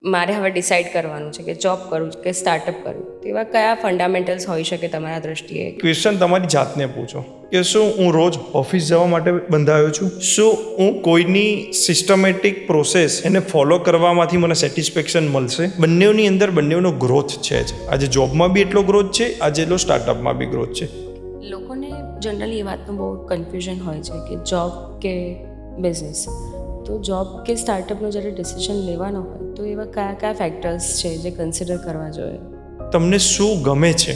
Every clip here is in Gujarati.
મારે હવે ડિસાઇડ કરવાનું છે કે જોબ કરું કે સ્ટાર્ટઅપ કરું, તો એવા કયા ફંડામેન્ટલ્સ હોઈ શકે તમારા દ્રષ્ટિએ? ક્વેશ્ચન તમારી જાતને પૂછો કે શું હું રોજ ઓફિસ જવા માટે બંધાયો છું? શું હું કોઈની સિસ્ટમેટિક પ્રોસેસ એને ફોલો કરવામાંથી મને સેટિસ્ફેક્શન મળશે? બંનેની અંદર બંનેનો ગ્રોથ છે જ. આજે જોબમાં બી એટલો ગ્રોથ છે, આજે એટલો સ્ટાર્ટઅપમાં બી ગ્રોથ છે. લોકોને જનરલી એ વાતનું બહુ કન્ફ્યુઝન હોય છે કે જોબ કે બિઝનેસ. તો જોબ કે સ્ટાર્ટઅપનો જ્યારે ડિસિઝન લેવાનો હોય તો એવા કયા કયા ફેક્ટર્સ છે જે કન્સિડર કરવા જોઈએ? તમને શું ગમે છે?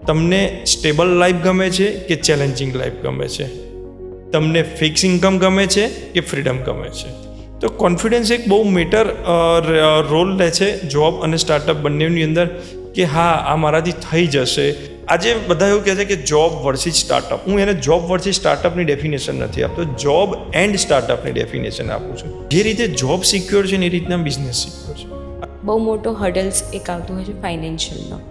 તમને સ્ટેબલ લાઈફ ગમે છે કે ચેલેન્જિંગ લાઈફ ગમે છે? તમને ફિક્સ ઇન્કમ ગમે છે કે ફ્રીડમ ગમે છે? તો કોન્ફિડન્સ એક બહુ મેટર રોલ લે છે જોબ અને સ્ટાર્ટઅપ બંનેની અંદર, કે હા આ મારાથી થઈ જશે. આજે બધા એવું કહે છે કે જોબ વર્સિસ સ્ટાર્ટઅપ. હું એને જોબ વર્સિસ સ્ટાર્ટઅપની ડેફિનેશન નથી આપતો, જોબ એન્ડ સ્ટાર્ટઅપની ડેફિનેશન આપું છું. જે રીતે જોબ સિક્યોર છે ને એ રીતના બિઝનેસ સિક્યોર છે. બહુ મોટો હર્ડલ્સ એક આવતો હોય છે ફાઇનાન્શિયલનો.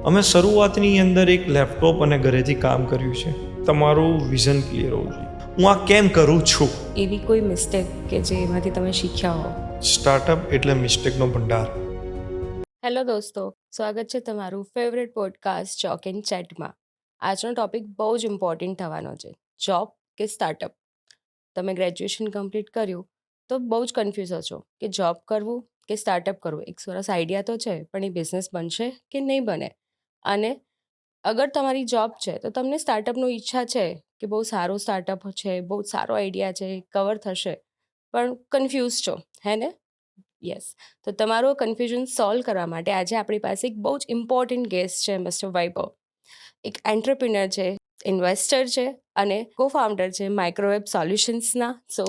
અમે શરૂઆતની અંદર એક લેપટોપ અને ઘરેથી કામ કર્યું છે. તમારું વિઝન ક્લિયર હોવું જોઈએ. હું આ કેમ કરું છું? એવી કોઈ મિસ્ટેક કે જે એમાંથી તમે શીખ્યા હો? સ્ટાર્ટઅપ એટલે મિસ્ટેકનો ભંડાર. હેલો દોસ્તો, સ્વાગત છે તમારું ફેવરેટ પોડકાસ્ટ ચોક એન્ડ ચેટમાં. આજનો ટોપિક બહુ જ ઇમ્પોર્ટન્ટ થવાનો છે, જોબ કે સ્ટાર્ટઅપ. તમે ગ્રેજ્યુએશન કમ્પ્લીટ કર્યું તો બહુ જ કન્ફ્યુઝ છો કે જોબ કરવું કે સ્ટાર્ટઅપ કરવું. એક સરસ આઈડિયા તો છે, પણ એ બિઝનેસ બનશે કે નહીં બને? અને અગર તમારી જોબ છે તો તમને સ્ટાર્ટઅપનો ઈચ્છા છે કે બહુ સારો સ્ટાર્ટઅપ છે, બહુ સારો આઈડિયા છે, કવર થશે, પણ કન્ફ્યુઝ છો, હે ને? યસ. તો તમારો કન્ફ્યુઝન સોલ્વ કરવા માટે આજે આપણી પાસે એક બહુ જ ઇમ્પોર્ટન્ટ ગેસ્ટ છે, મિસ્ટર વૈભવ. એક એન્ટરપ્રિનર છે, ઇન્વેસ્ટર છે અને કો ફાઉન્ડર છે માઇક્રોવેબ સોલ્યુશન્સના. So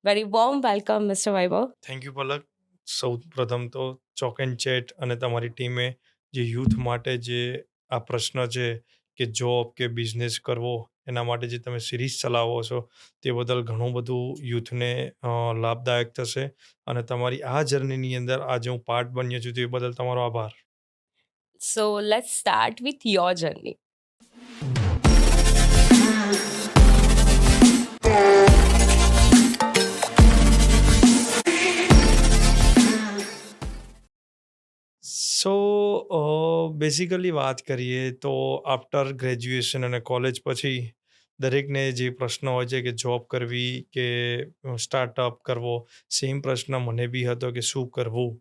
very warm welcome mister Vaibhav. Thank you Palak. સૌ પ્રથમ તો ચોક એન્ડ ચેટ અને તમારી ટીમે જે યુથ માટે જે આ પ્રશ્ન છે કે જોબ કે બિઝનેસ કરવો, એના માટે જે તમે સિરીઝ ચલાવો છો તે બદલ ઘણું બધું યુથને લાભદાયક થશે. અને તમારી આ જર્નીની અંદર આજે હું પાર્ટ બન્યો છું, તે બદલ તમારો આભાર. So let's start with your journey. So basically વાત કરીએ તો આફ્ટર ગ્રેજ્યુએશન અને કોલેજ પછી દરેકને જે પ્રશ્ન હોય છે કે જોબ કરવી કે સ્ટાર્ટઅપ કરવો, સેમ પ્રશ્ન મને બી હતો કે શું કરવું.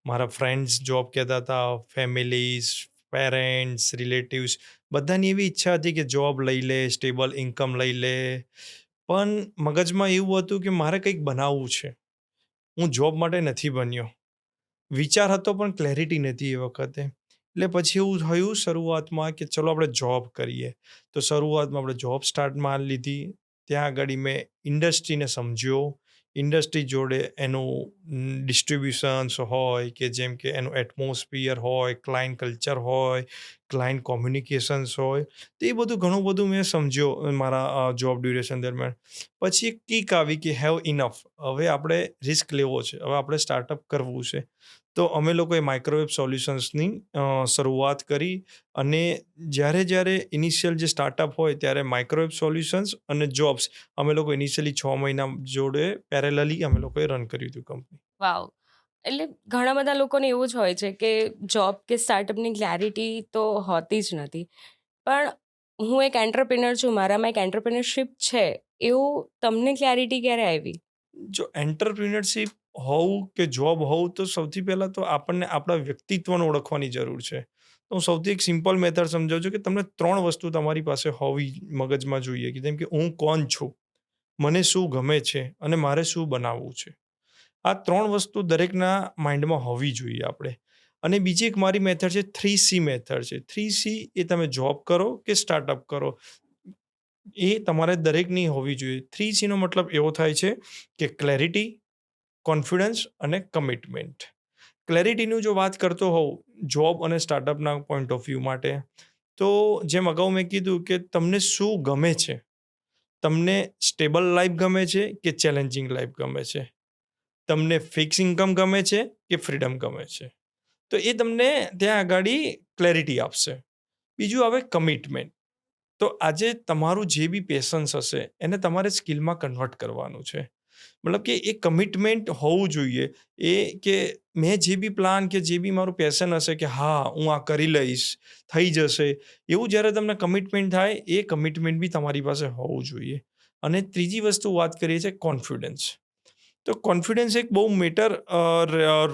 મારા ફ્રેન્ડ્સ જોબ કહેતા હતા, ફેમિલીઝ, પેરેન્ટ્સ, રિલેટિવ્સ, બધાની એવી ઈચ્છા હતી કે જોબ લઈ લે, સ્ટેબલ ઇન્કમ લઈ લે. પણ મગજમાં એવું હતું કે મારે કંઈક બનાવવું છે. હું જોબ માટે નથી બન્યો. વિચાર હતો પણ ક્લેરિટી નથી એ વખતે. એટલે પછી એવું થયું શરૂઆતમાં કે ચલો આપણે જોબ કરીએ. તો શરૂઆતમાં આપણે જોબ સ્ટાર્ટમાં લીધી. ત્યાં આગળ મેં ઇન્ડસ્ટ્રીને સમજ્યો. ઇન્ડસ્ટ્રી જોડે એનું ડિસ્ટ્રીબ્યુશન્સ હોય, કે જેમ કે એનું એટમોસ્ફિયર હોય, ક્લાયન્ટ કલ્ચર હોય, ક્લાયન્ટ કોમ્યુનિકેશન્સ હોય, તો એ બધું ઘણું બધું મેં સમજ્યો મારા જોબ ડ્યુરેશન દરમિયાન. પછી એક કિક આવી કે હેવ ઇનફ, હવે આપણે રિસ્ક લેવો છે, હવે આપણે સ્ટાર્ટઅપ કરવું છે. તો અમે લોકોએ માઇક્રોવેવ સોલ્યુશન્સની શરૂઆત કરી. અને જ્યારે ઇનિશિયલ જે સ્ટાર્ટઅપ હોય ત્યારે માઇક્રોવેવ સોલ્યુશન્સ અને જોબ્સ અમે લોકો ઇનિશિયલી 6 મહિના જોડે પેરેલલી અમે લોકોએ રન કર્યું હતું કંપની. વાવ. એટલે ઘણા બધા લોકોને એવું જ હોય છે કે જોબ કે સ્ટાર્ટઅપની ક્લેરિટી તો હોતી જ નથી. પણ હું એક એન્ટરપ્રિનર છું, મારામાં એક એન્ટરપ્રિનરશિપ છે, એવું તમને ક્લેરિટી ક્યારે આવી? જો એન્ટરપ્રિન્યોરશિપ હોવું કે જોબ હોવું, તો સૌથી પહેલાં તો આપણને આપણા વ્યક્તિત્વને ઓળખવાની જરૂર છે. તો હું સૌથી એક સિમ્પલ મેથડ સમજાવું છું કે તમને 3 વસ્તુ તમારી પાસે હોવી મગજમાં જોઈએ, કે જેમ કે હું કોણ છું, મને શું ગમે છે અને મારે શું બનાવવું છે. આ 3 વસ્તુ દરેકના માઇન્ડમાં હોવી જોઈએ આપણે. અને બીજી એક મારી મેથડ છે 3C મેથડ છે. 3C એ તમે જોબ કરો કે સ્ટાર્ટઅપ કરો, એ તમારે દરેકની હોવી જોઈએ. 3C નો મતલબ એવો થાય છે કે ક્લેરિટી, કોન્ફિડન્સ અને કમિટમેન્ટ. ક્લેરિટીનું જો વાત કરતો હોઉં જોબ અને સ્ટાર્ટઅપના પોઈન્ટ ઓફ વ્યૂ માટે, તો જેમ અગાઉ મેં કીધું કે તમને શું ગમે છે? તમને સ્ટેબલ લાઈફ ગમે છે કે ચેલેન્જિંગ લાઈફ ગમે છે? તમને ફિક્સ ઇન્કમ ગમે છે કે ફ્રીડમ ગમે છે? તો એ તમને ત્યાં આગાડી ક્લેરિટી આપશે. બીજું આવે કમિટમેન્ટ. તો આજે તમારું જે બી પેશન્સ હશે એને તમારે સ્કિલમાં કન્વર્ટ કરવાનું છે. મતલબ કે એ કમિટમેન્ટ હોવું જોઈએ. એ કે મેં જે બી પ્લાન કે જે બી મારું પેશન હશે કે હા, હું આ કરી લઈશ, થઈ જશે. એવું જ્યારે તમને કમિટમેન્ટ થાય, એ કમિટમેન્ટ બી તમારી પાસે હોવું જોઈએ. અને ત્રીજી વસ્તુ વાત કરીએ છીએ કોન્ફિડન્સ. તો કોન્ફિડન્સ એક બહુ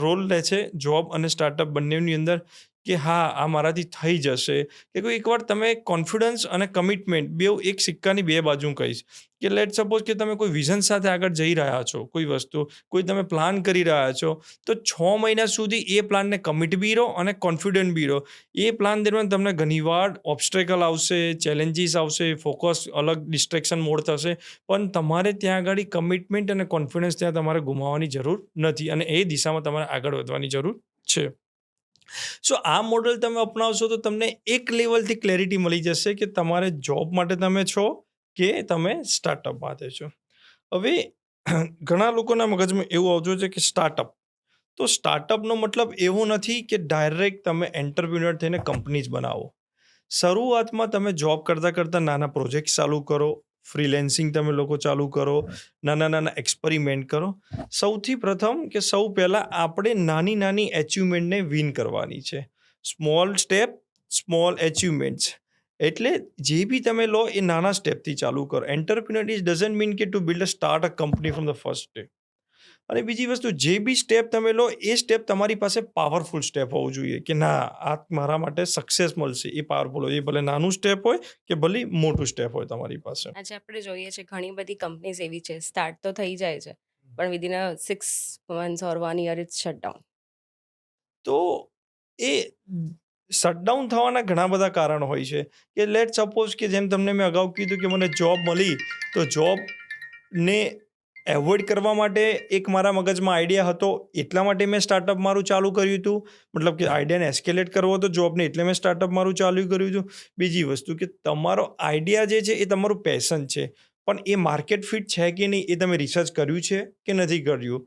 રોલ લે છે જોબ અને સ્ટાર્ટઅપ બંનેની અંદર, કે હા, આ મારાથી થઈ જશે. કે કોઈ એકવાર તમે કોન્ફિડન્સ અને કમિટમેન્ટ બેઉ એક સિક્કાની બે બાજુ કહીશ. કે લેટ સપોઝ કે તમે કોઈ વિઝન સાથે આગળ જઈ રહ્યા છો, કોઈ વસ્તુ, કોઈ તમે પ્લાન કરી રહ્યા છો, તો 6 મહિના સુધી એ પ્લાનને કમિટ બી રહો અને કોન્ફિડન્ટ બી રહો. એ પ્લાન દરમિયાન તમને ઘણીવાર ઓબ્સ્ટેકલ આવશે, ચેલેન્જીસ આવશે, ફોકસ અલગ ડિસ્ટ્રેક્શન મોડ થશે, પણ તમારે ત્યાં આગળ કમિટમેન્ટ અને કોન્ફિડન્સ ત્યાં તમારે ગુમાવવાની જરૂર નથી, અને એ દિશામાં તમારે આગળ વધવાની જરૂર છે. સો આ મોડલ તમે અપનાવશો તો તમને એક લેવલથી ક્લેરિટી મળી જશે કે તમારે જોબ માટે તમે છો કે તમે સ્ટાર્ટઅપ માટે છો. હવે ઘણા લોકોના મગજમાં એવું આવતું છે કે સ્ટાર્ટઅપ, તો સ્ટાર્ટઅપનો મતલબ એવો નથી કે ડાયરેક્ટ તમે એન્ટરપ્રિન્યોર થઈને કંપની જ બનાવો. શરૂઆતમાં તમે જોબ કરતાં કરતાં નાના પ્રોજેક્ટ ચાલુ કરો, ફ્રીલેન્સિંગ તમે લોકો ચાલુ કરો, નાના નાના એક્સપેરિમેન્ટ કરો. સૌથી પ્રથમ કે સૌ પહેલાં આપણે નાની નાની એચિવમેન્ટને વિન કરવાની છે. Small step, small achievements. એટલે જે બી તમે લો એ નાના સ્ટેપથી ચાલુ કરો. એન્ટરપ્રિન્યોર ઇઝ ડઝન્ટ મીન કે to build a start a company from the first day. અને બીજી વસ્તુ, જે બી સ્ટેપ તમે લો એ સ્ટેપ તમારી પાસે પાવરફુલ સ્ટેપ હોવું જોઈએ, કે ના, આ મારા માટે સક્સેસ મળશે, એ પાવરફુલ હોય. એ ભલે નાનું સ્ટેપ હોય કે ભલે મોટું સ્ટેપ હોય તમારી પાસે. આજે આપણે જોઈએ છે ઘણી બધી કંપનીઝ એવી છે, સ્ટાર્ટ તો થઈ જાય છે, પણ within a 6 months or 1 year it's shut down. તો એ શટડાઉન થવાના ઘણા બધા કારણો હોય છે. કે લેટ સપોઝ કે જેમ તમને મેં અગાઉ કીધું કે મને જોબ મળી, તો જોબને એવોઇડ કરવા માટે એક મારા મગજમાં આઈડિયા હતો, એટલા માટે મેં સ્ટાર્ટઅપ મારું ચાલુ કર્યું હતું. મતલબ કે આઈડિયાને એસ્કેલેટ કરવો હતો જોબને, એટલે મેં સ્ટાર્ટઅપ મારું ચાલુ કર્યું હતું. બીજી વસ્તુ કે તમારો આઈડિયા જે છે એ તમારું પેશન છે, પણ એ માર્કેટ ફિટ છે કે નહીં એ તમે રિસર્ચ કર્યું છે કે નથી કર્યું.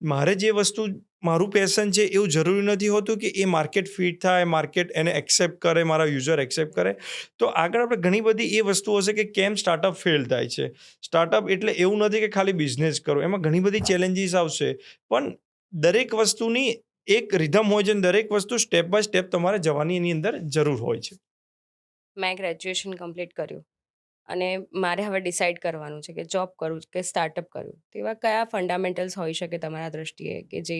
મારે જે વસ્તુ મારું પેશન છે એવું જરૂરી નથી હોતું કે એ માર્કેટ ફિટ થાય, માર્કેટ એને એક્સેપ્ટ કરે, મારા યુઝર એક્સેપ્ટ કરે. તો આગળ આપણે ઘણી બધી એ વસ્તુઓ છે કે કેમ સ્ટાર્ટઅપ ફેલ થાય છે. સ્ટાર્ટઅપ એટલે એવું નથી કે ખાલી બિઝનેસ કરો, એમાં ઘણી બધી ચેલેન્જીસ આવશે, પણ દરેક વસ્તુની એક રિધમ હોય છે, અને દરેક વસ્તુ સ્ટેપ બાય સ્ટેપ તમારે જવાની એની અંદર જરૂર હોય છે. મેં ગ્રેજ્યુએશન કમ્પ્લીટ કર્યું અને મારે હવે ડિસાઇડ કરવાનું છે કે જોબ કરું કે સ્ટાર્ટઅપ કરું. તો એવા કયા ફંડામેન્ટલ્સ હોઈ શકે તમારા દૃષ્ટિએ કે જે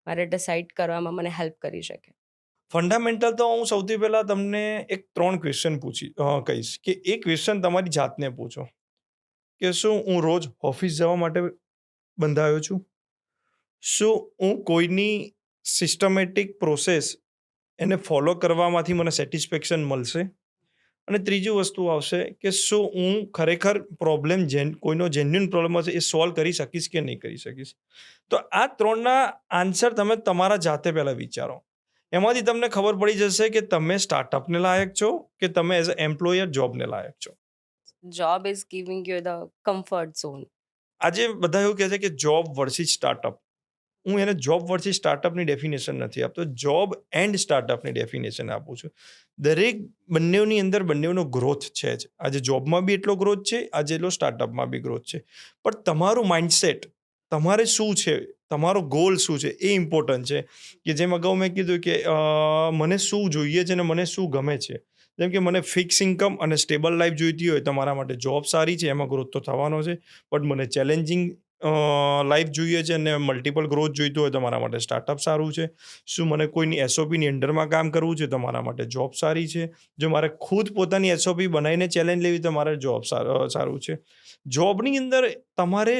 મારે ડિસાઇડ કરવામાં મને હેલ્પ કરી શકે? ફંડામેન્ટલ તો હું સૌથી પહેલાં તમને એક 3 ક્વેશ્ચન કહીશ. કે એ ક્વેશ્ચન તમારી જાતને પૂછો કે શું હું રોજ ઓફિસ જવા માટે બંધાયો છું? શું હું કોઈની સિસ્ટમેટિક પ્રોસેસ એને ફોલો કરવામાંથી મને સેટિસ્ફેક્શન મળશે? અને ત્રીજી વસ્તુ આવશે કે શું હું ખરેખર કોઈનો જેન્યુઇન પ્રોબ્લેમ હશે એ સોલ્વ કરી શકીશ કે નહીં કરી શકીશ? તો આ 3ના આન્સર તમે તમારા જાતે પહેલાં વિચારો. એમાંથી તમને ખબર પડી જશે કે તમે સ્ટાર્ટઅપને લાયક છો કે તમે એઝ અ એમ્પ્લોયર જોબને લાયક છો. Job is giving you the comfort zone. આજે બધા એવું કહે છે કે જોબ વર્સિસ સ્ટાર્ટઅપ. હું એને જોબ વર્સિસ સ્ટાર્ટઅપની ડેફિનેશન નથી આપતો, જોબ એન્ડ સ્ટાર્ટઅપની ડેફિનેશન આપું છું. દરેક બંનેની અંદર બંનેનો ગ્રોથ છે જ. આજે જોબમાં બી એટલો ગ્રોથ છે, આજે એટલો સ્ટાર્ટઅપમાં બી ગ્રોથ છે. પણ તમારું માઇન્ડસેટ, તમારે શું છે, તમારો ગોલ શું છે એ ઇમ્પોર્ટન્ટ છે. કે જેમ અગાઉ મેં કીધું કે મને શું જોઈએ છે અને મને શું ગમે છે. જેમ કે મને ફિક્સ ઇન્કમ અને સ્ટેબલ લાઈફ જોઈતી હોય તો મારા માટે જોબ સારી છે, એમાં ગ્રોથ તો થવાનો છે. બટ મને ચેલેન્જિંગ લાઈફ જોઈએ છે અને મલ્ટિપલ ગ્રોથ જોઈતું હોય તો મારા માટે સ્ટાર્ટઅપ સારું છે. શું મને કોઈની એસઓપીની અંડરમાં કામ કરવું છે તો મારા માટે જોબ સારી છે. જો મારે ખુદ પોતાની એસઓપી બનાવીને ચેલેન્જ લેવી તો મારે જોબ સારું છે. જોબની અંદર તમારે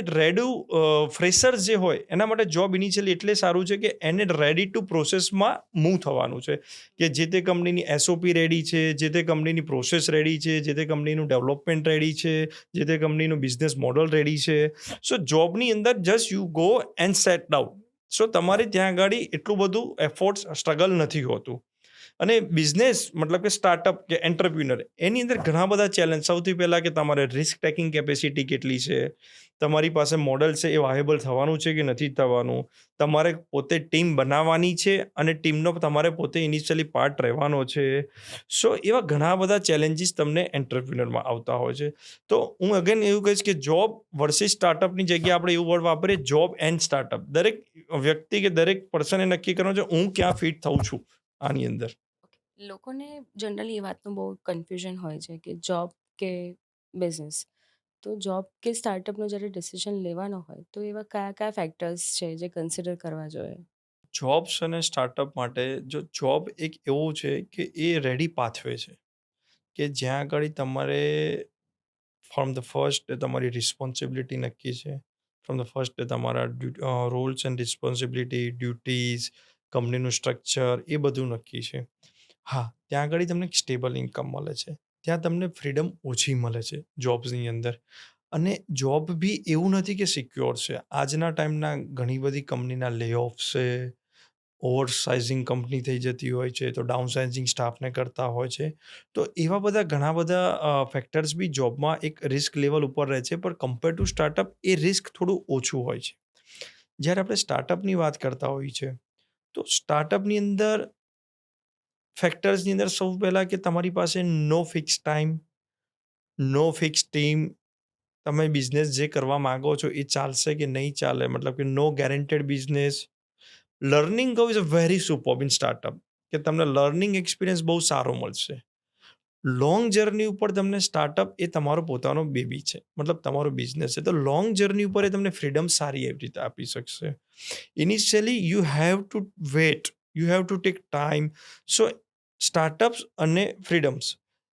ફ્રેશર્સ જે હોય એના માટે જોબ ઇનિશિયલી એટલે સારું છે કે એને રેડી ટુ પ્રોસેસમાં મૂવ થવાનું છે. કે જે તે કંપનીની એસઓપી રેડી છે, જે તે કંપનીની પ્રોસેસ રેડી છે, જે તે કંપનીનું ડેવલપમેન્ટ રેડી છે, જે તે કંપનીનું બિઝનેસ મોડલ રેડી છે. સો જોબની અંદર just you go and set down. So તમારે ત્યાં આગળ એટલું બધું એફર્ટ્સ, સ્ટ્રગલ નથી હોતું. અને બિઝનેસ મતલબ કે સ્ટાર્ટઅપ કે એન્ટરપ્રિન્યોર એની અંદર ઘણા બધા ચેલેન્જ. સૌથી પહેલાં કે તમારે રિસ્ક ટેકિંગ કેપેસિટી કેટલી છે, તમારી પાસે મોડલ છે એ વાયેબલ થવાનું છે કે નથી થવાનું, તમારે પોતે ટીમ બનાવવાની છે અને ટીમનો તમારે પોતે ઇનિશિયલી પાર્ટ રહેવાનો છે. સો એવા ઘણા બધા ચેલેન્જીસ તમને એન્ટરપ્રિન્યોરમાં આવતા હોય છે. તો હું અગેન એવું કહીશ કે જોબ વર્સિસ સ્ટાર્ટઅપની જગ્યાએ આપણે એવું વર્ડ વાપરીએ, જોબ એન્ડ સ્ટાર્ટઅપ. દરેક વ્યક્તિ કે દરેક પર્સને નક્કી કરવાનું છે હું ક્યાં ફિટ થઉં છું આની અંદર. ઓકે. લોકોને જનરલી એ વાતનું બહુ કન્ફ્યુઝન હોય છે કે જોબ કે બિઝનેસ. તો જોબ કે સ્ટાર્ટઅપનો જ્યારે ડિસિઝન લેવાનો હોય તો એવા કયા કયા ફેક્ટર્સ છે જે કન્સિડર કરવા જોઈએ? જોબ્સ અને સ્ટાર્ટઅપ માટે જો જોબ એક એવું છે કે એ રેડી પાથવે છે કે જ્યાં આગળ તમારે ફ્રોમ ધ ફર્સ્ટ ડે તમારી રિસ્પોન્સિબિલિટી નક્કી છે. ફ્રોમ ધ ફર્સ્ટ ડે તમારા રોલ્સ એન્ડ રિસ્પોન્સિબિલિટી, ડ્યુટીઝ, કંપનીનું સ્ટ્રક્ચર એ બધું નક્કી છે. હા, ત્યાં આગળ તમને એક સ્ટેબલ ઇન્કમ મળે છે. ત્યાં તમને ફ્રીડમ ઓછી મળે છે જોબ્સની અંદર. અને જોબ બી એવું નથી કે સિક્યોર છે. આજના ટાઈમના ઘણી બધી કંપનીના લે ઓફ છે, ઓવરસાઇઝિંગ કંપની થઈ જતી હોય છે, તો ડાઉનસાઇઝિંગ સ્ટાફને કરતા હોય છે. તો એવા બધા ઘણા બધા ફેક્ટર્સ બી જોબમાં એક રિસ્ક લેવલ ઉપર રહે છે, પણ compare to startup A risk થોડું ઓછું હોય છે. જ્યારે આપણે સ્ટાર્ટઅપની વાત કરતા હોઈએ છીએ, તો સ્ટાર્ટઅપની અંદર ફેક્ટર્સની અંદર સૌ પહેલાં કે તમારી પાસે નો ફિક્સ ટાઈમ, નો ફિક્સ ટીમ, તમે બિઝનેસ જે કરવા માંગો છો એ ચાલશે કે નહીં ચાલે, મતલબ કે no guaranteed business. Learning go is a very superb in startup, કે તમને લર્નિંગ એક્સપિરિયન્સ બહુ સારો મળશે. લોંગ જર્ની ઉપર તમને સ્ટાર્ટઅપ એ તમારો પોતાનો બેબી છે, મતલબ તમારો બિઝનેસ છે. તો લોંગ જર્ની ઉપર એ તમને ફ્રીડમ સારી એવી રીતે આપી શકશે. Initially you have two wet, you have to take time. So startups અને ફ્રીડમ્સ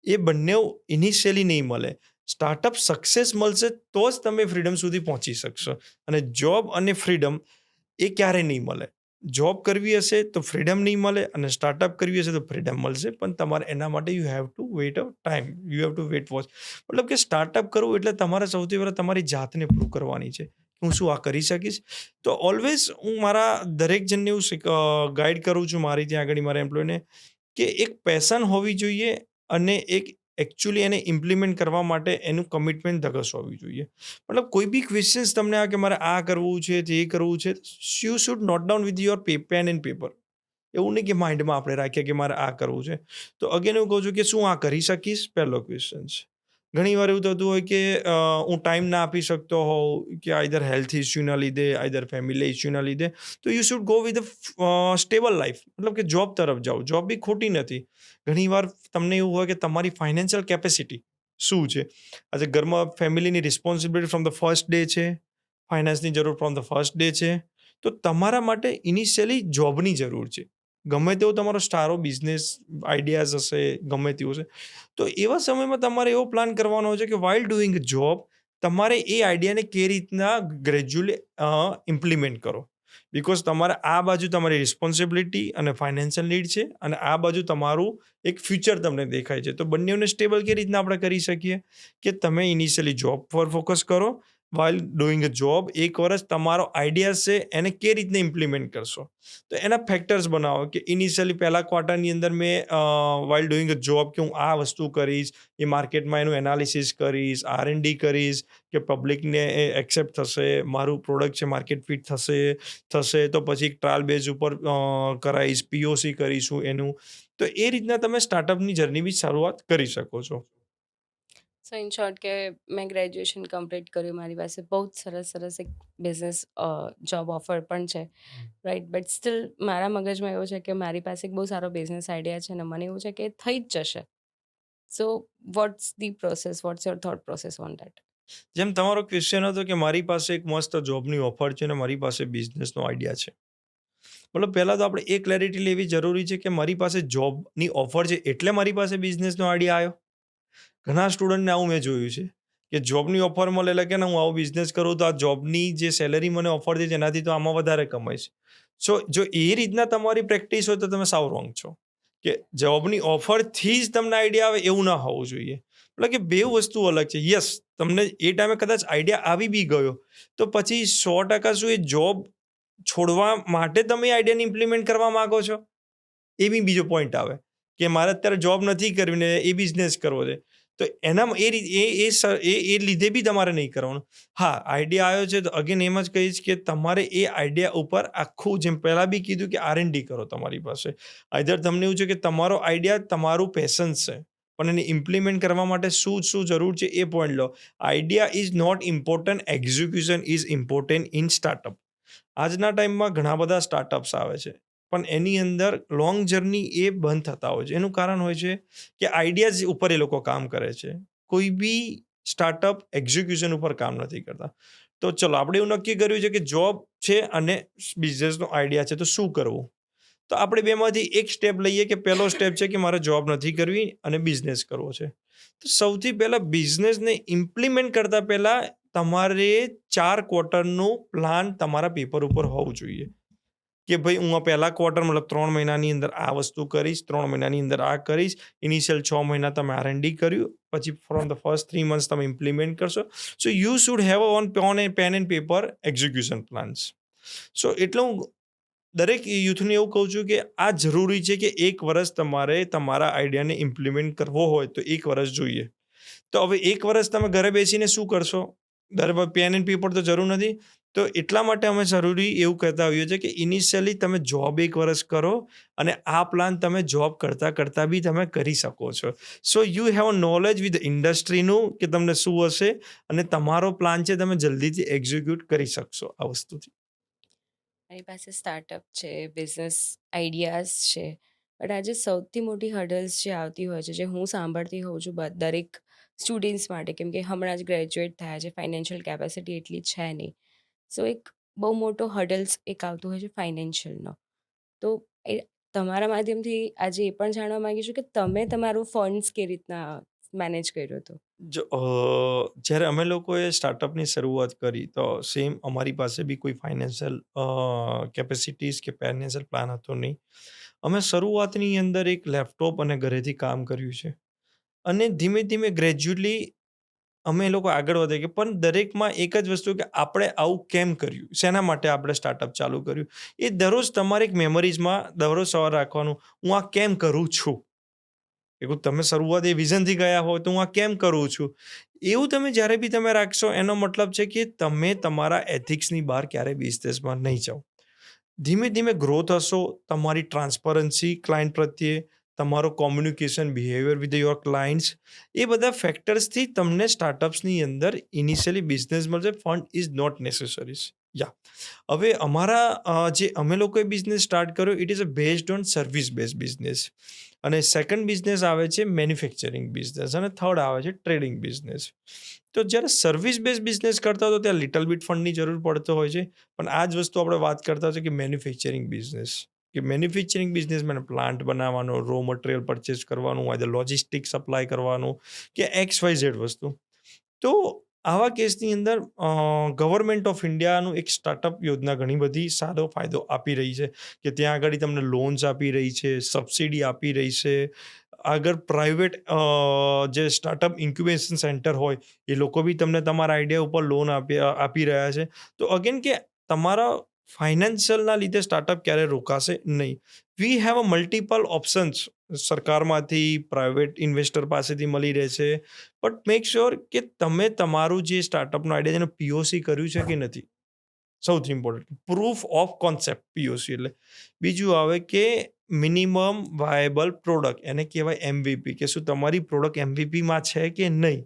એ બંને ઇનિશિયલી નહીં મળે. સ્ટાર્ટઅપ સક્સેસ મળશે તો જ તમે ફ્રીડમ સુધી પહોંચી શકશો. અને જોબ અને ફ્રીડમ એ ક્યારે નહીં મળે. જોબ કરવી હશે તો ફ્રીડમ નહીં મળે, અને સ્ટાર્ટઅપ કરવી હશે તો ફ્રીડમ મળશે, પણ તમારે એના માટે you have two wet a time, you have two wet watch. મતલબ કે સ્ટાર્ટઅપ કરવું એટલે તમારે સૌથી પહેલાં તમારી જાતને પ્રૂવ કરવાની છે, હું શું આ કરી શકીશ. તો ઓલવેઝ હું મારા દરેક જણને એવું ગાઈડ કરું છું, મારી ત્યાં આગળ મારા એમ્પ્લોયને, કે એક પેશન હોવી જોઈએ અને એક એકચ્યુઅલી એને ઇમ્પ્લિમેન્ટ કરવા માટે એનું કમિટમેન્ટ ધગસ હોવી જોઈએ. મતલબ કોઈ બી ક્વેશ્ચન્સ તમને આવે કે મારે આ કરવું છે, તે કરવું છે, you should note down with your pen and paper. એવું નહીં કે માઇન્ડમાં આપણે રાખીએ કે મારે આ કરવું છે. તો અગેન એવું કહું છું કે શું આ કરી શકીશ, પહેલો ક્વેશ્ચન છે. ઘણી વાર એવું થતું હોય કે હું ટાઈમ ના આપી શકતો હોઉં, કે આઈધર હેલ્થ ઇસ્યુના લીધે, આઈધર ફેમિલી ઇસ્યુના લીધે, તો you should go with stable life, મતલબ કે જોબ તરફ જાઓ. જોબ બી ખોટી નથી. ઘણી વાર તમને એવું હોય કે તમારી ફાઇનાન્શિયલ કેપેસિટી શું છે. આજે ઘરમાં ફેમિલીની responsibility from the first day છે, ફાઇનાન્સની જરૂર ફ્રોમ ધ ફર્સ્ટ ડે છે, તો તમારા માટે ઇનિશિયલી જોબની જરૂર છે. ગમે તેવો તમારો સારો બિઝનેસ આઈડિયાઝ હશે, ગમે તેવું હશે, તો એવા સમયમાં તમારે એવો પ્લાન કરવાનો છે કે વાઇલ ડુઈંગ જોબ તમારે એ આઈડિયાને કઈ રીતના ગ્રેજ્યુઅલી ઇમ્પ્લિમેન્ટ કરો. બિકોઝ તમારે આ બાજુ તમારી રિસ્પોન્સિબિલિટી અને ફાઇનાન્શિયલ નીડ છે, અને આ બાજુ તમારું એક ફ્યુચર તમને દેખાય છે. તો બંનેને સ્ટેબલ કેવી રીતના આપણે કરી શકીએ, કે તમે ઇનિશિયલી જોબ પર ફોકસ કરો. વાઇલ ડુઈંગ અ જોબ 1 વર્ષ તમારો આઈડિયા છે એને કેવી રીતને ઇમ્પ્લિમેન્ટ કરશો, તો એના ફેક્ટર્સ બનાવો. કે ઇનિશિયલી પહેલા ક્વાર્ટરની અંદર મેં વાઇલ ડુઈંગ અ જોબ કે હું આ વસ્તુ કરીશ, એ માર્કેટમાં એનું એનાલિસિસ કરીશ, R&D કરીશ, કે પબ્લિકને એ એક્સેપ્ટ થશે, મારું પ્રોડક્ટ છે માર્કેટ ફિટ થશે તો પછી ટ્રાયલ બેઝ ઉપર કરાવીશ, POC કરીશું એનું. તો એ રીતના તમે સ્ટાર્ટઅપની જર્ની બી શરૂઆત કરી શકો છો. સો ઇન શોર્ટ કે મેં ગ્રેજ્યુએશન કમ્પ્લીટ કર્યું, મારી પાસે બહુ જ સરસ સરસ એક બિઝનેસ જોબ ઓફર પણ છે, રાઈટ. બટ સ્ટીલ મારા મગજમાં એવું છે કે મારી પાસે એક બહુ સારો બિઝનેસ આઈડિયા છે અને મને એવું છે કે એ થઈ જ જશે. So what's the process, what's your thought process on that? જેમ તમારો ક્વેશ્ચન હતો કે મારી પાસે એક મસ્ત જોબની ઓફર છે અને મારી પાસે બિઝનેસનો આઈડિયા છે. મતલબ પહેલાં તો આપણે એ ક્લેરિટી લેવી જરૂરી છે કે મારી પાસે જોબની ઓફર છે એટલે મારી પાસે બિઝનેસનો આઈડિયા આવ્યો. ઘણા સ્ટુડન્ટને આવું મેં જોયું છે કે જોબની ઓફર મળે એટલે કે હું આવો બિઝનેસ કરું તો આ જોબની જે સેલરી મને ઓફર છે એનાથી તો આમાં વધારે કમાઈશ. સો જો એ રીતના તમારી પ્રેક્ટિસ હોય તો તમે સાવ રોંગ છો. કે જોબની ઓફરથી જ તમને આઈડિયા આવે એવું ના હોવું જોઈએ. એટલે કે બે વસ્તુ અલગ છે. યસ, તમને એ ટાઈમે કદાચ આઈડિયા આવી બી ગયો તો પછી 100% શું એ જોબ છોડવા માટે તમે આઈડિયાને ઇમ્પ્લિમેન્ટ કરવા માંગો છો? એ બી બીજો પોઈન્ટ આવે કે મારે અત્યારે જોબ નથી કરવી ને એ બિઝનેસ કરવો છે. તો એનામાં એ રી એ લીધે બી તમારે નહીં કરવાનું. હા, આઈડિયા આવ્યો છે તો અગેન એમ જ કહીશ કે તમારે એ આઈડિયા ઉપર આખું જેમ પહેલાં બી કીધું કે R&D કરો તમારી પાસે. આઈધર તમને એવું છે કે તમારો આઈડિયા તમારું પેશન્સ છે. પણ એને ઇમ્પ્લિમેન્ટ કરવા માટે શું જરૂર છે એ પોઈન્ટ લો. Idea is not important, execution is important in startup. આજના ટાઈમમાં ઘણા બધા સ્ટાર્ટઅપ્સ આવે છે. પણ એની અંદર લોંગ જર્ની એ બંધ થતા હોય છે. એનું કારણ હોય છે કે આઈડિયાઝ ઉપર એ લોકો કામ કરે છે. કોઈ બી સ્ટાર્ટઅપ એક્ઝિક્યુશન ઉપર કામ નથી કરતા. તો ચલો આપણે એવું નક્કી કર્યું છે કે જોબ છે અને બિઝનેસનો આઈડિયા છે તો શું કરવું? તો આપણે બેમાંથી એક સ્ટેપ લઈએ કે પહેલો સ્ટેપ છે કે મારે જોબ નથી કરવી અને બિઝનેસ કરવો છે. તો સૌથી પહેલા બિઝનેસને ઇમ્પ્લિમેન્ટ કરતા પહેલા તમારે 4 ક્વાર્ટરનું પ્લાન તમારા પેપર ઉપર હોવું જોઈએ. કે ભાઈ હું આ પહેલા ક્વાર્ટર મતલબ 3 મહિનાની અંદર આ વસ્તુ કરીશ, 3 મહિનાની અંદર આ કરીશ. ઇનિશિયલ 6 મહિના તમે R&D કર્યું, પછી ફ્રોમ ધ ફર્સ્ટ 3 મંથ્સ તમે ઇમ્પ્લિમેન્ટ કરશો. So you should have on pen and paper execution plans. So એટલે હું દરેક યુથને એવું કહું છું કે આ જરૂરી છે કે 1 વર્ષ તમારે તમારા આઈડિયાને ઇમ્પ્લિમેન્ટ કરવો હોય તો 1 વર્ષ જોઈએ. તો હવે 1 વર્ષ તમે ઘરે બેસીને શું કરશો? પેન એન્ડ પેપર તો જરૂર નથી. તો એટલા માટે અમે જરૂરી એવું કહેતા હોઈએ છીએ કે ઇનિશિયલી તમે જોબ 1 વર્ષ કરો અને આ પ્લાન તમે જોબ કરતા બી તમે કરી શકો છો. So you have knowledge with ઇન્ડસ્ટ્રીનું કે તમને શું હશે અને તમારો પ્લાન છે તમે જલ્દીથી એક્ઝિક્યુટ કરી શકશો આ વસ્તુથી. મારી પાસે સ્ટાર્ટઅપ છે, બિઝનેસ આઈડિયાઝ છે. બટ આજે સૌથી મોટી હર્ડલ્સ જે આવતી હોય છે, જે હું સાંભળતી હોઉં છું દરેક સ્ટુડન્ટ્સ માટે, કેમ કે હમણાં જ ગ્રેજ્યુએટ થયા છે, ફાઇનાન્શિયલ કેપેસિટી એટલી છે નહીં. સો એક બહુ મોટો હર્ડલ્સ એક આવતો હોય છે ફાઇનાન્શિયલનો. તો એ તમારા માધ્યમથી આજે એ પણ જાણવા માંગીશું કે તમે તમારું ફંડ્સ કેવી રીતના મેનેજ કર્યો હતો? જો જ્યારે અમે લોકોએ સ્ટાર્ટઅપની શરૂઆત કરી તો સેમ અમારી પાસે બી કોઈ ફાઇનાન્શિયલ કેપેસિટીઝ કે ફાઇનાન્શિયલ પ્લાન હતો નહીં. અમે શરૂઆતની અંદર એક લેપટોપ અને ઘરેથી કામ કર્યું છે. અને ધીમે ધીમે ગ્રેજ્યુઅલી અમે એ લોકો આગળ વધે કે પણ દરેકમાં એક જ વસ્તુ કે આપણે આવું કેમ કર્યું? શેના માટે આપણે સ્ટાર્ટઅપ ચાલુ કર્યું? એ દરરોજ તમારે એક મેમરીઝમાં દરરોજ સવારે રાખવાનું, હું આ કેમ કરું છું? તમે શરૂઆત એ વિઝનથી ગયા હો તો હું આ કેમ કરું છું? એવું તમે જ્યારે બી તમે રાખશો એનો મતલબ છે કે તમે તમારા એથિક્સની બહાર ક્યારેય બિઝનેસમાં નહીં જાઓ. ધીમે ધીમે ગ્રોથ હશો, તમારી ટ્રાન્સપરન્સી ક્લાયન્ટ પ્રત્યે, તમારો communication behaviour with your clients, એ બધા ફેક્ટર્સથી તમને સ્ટાર્ટઅપ્સની અંદર ઇનિશિયલી બિઝનેસ મળશે. Fund is not necessaries. યા હવે અમારા જે અમે લોકોએ બિઝનેસ સ્ટાર્ટ કર્યો it is a based on service base business. અને સેકન્ડ બિઝનેસ આવે છે મેન્યુફેક્ચરિંગ બિઝનેસ અને થર્ડ આવે છે ટ્રેડિંગ બિઝનેસ. તો જ્યારે સર્વિસ બેઝ બિઝનેસ કરતા હોય તો ત્યાં લિટલ બીટ ફંડની જરૂર પડતો હોય છે. પણ આ જ વસ્તુ આપણે વાત કરતા હોય કે મેન્યુફેક્ચરિંગ બિઝનેસ, કે મેન્યુફેક્ચરિંગ બિઝનેસમાં પ્લાન્ટ બનાવવાનો, રો મટીરિયલ પરચેસ કરવાનું, આજે લોજિસ્ટિક સપ્લાય કરવાનું કે XYZ વસ્તુ. તો આવા કેસની અંદર ગવર્મેન્ટ ઓફ ઇન્ડિયાનું એક સ્ટાર્ટઅપ યોજના ઘણી બધી સારો ફાયદો આપી રહી છે કે ત્યાં આગળ તમને લોન્સ આપી રહી છે, સબસિડી આપી રહી છે. આગળ પ્રાઇવેટ જે સ્ટાર્ટઅપ ઇન્ક્યુબેશન સેન્ટર હોય એ લોકો બી તમને તમારા આઈડિયા ઉપર લોન આપી રહ્યા છે. તો અગેન કે તમારા ફાઇનાન્શિયલના લીધે સ્ટાર્ટઅપ ક્યારે રોકાશે નહીં. We have a multiple options. સરકારમાંથી, પ્રાઇવેટ ઇન્વેસ્ટર પાસેથી મળી રહેશે. બટ મેક શ્યોર કે તમે તમારું જે સ્ટાર્ટઅપનો આઈડિયા જેને POC કર્યું છે કે નથી. સૌથી important proof of concept, POC એટલે. બીજું આવે કે મિનિમમ વાયેબલ પ્રોડક્ટ, એને કહેવાય MVP, કે શું તમારી પ્રોડક્ટ MVPમાં છે કે નહીં.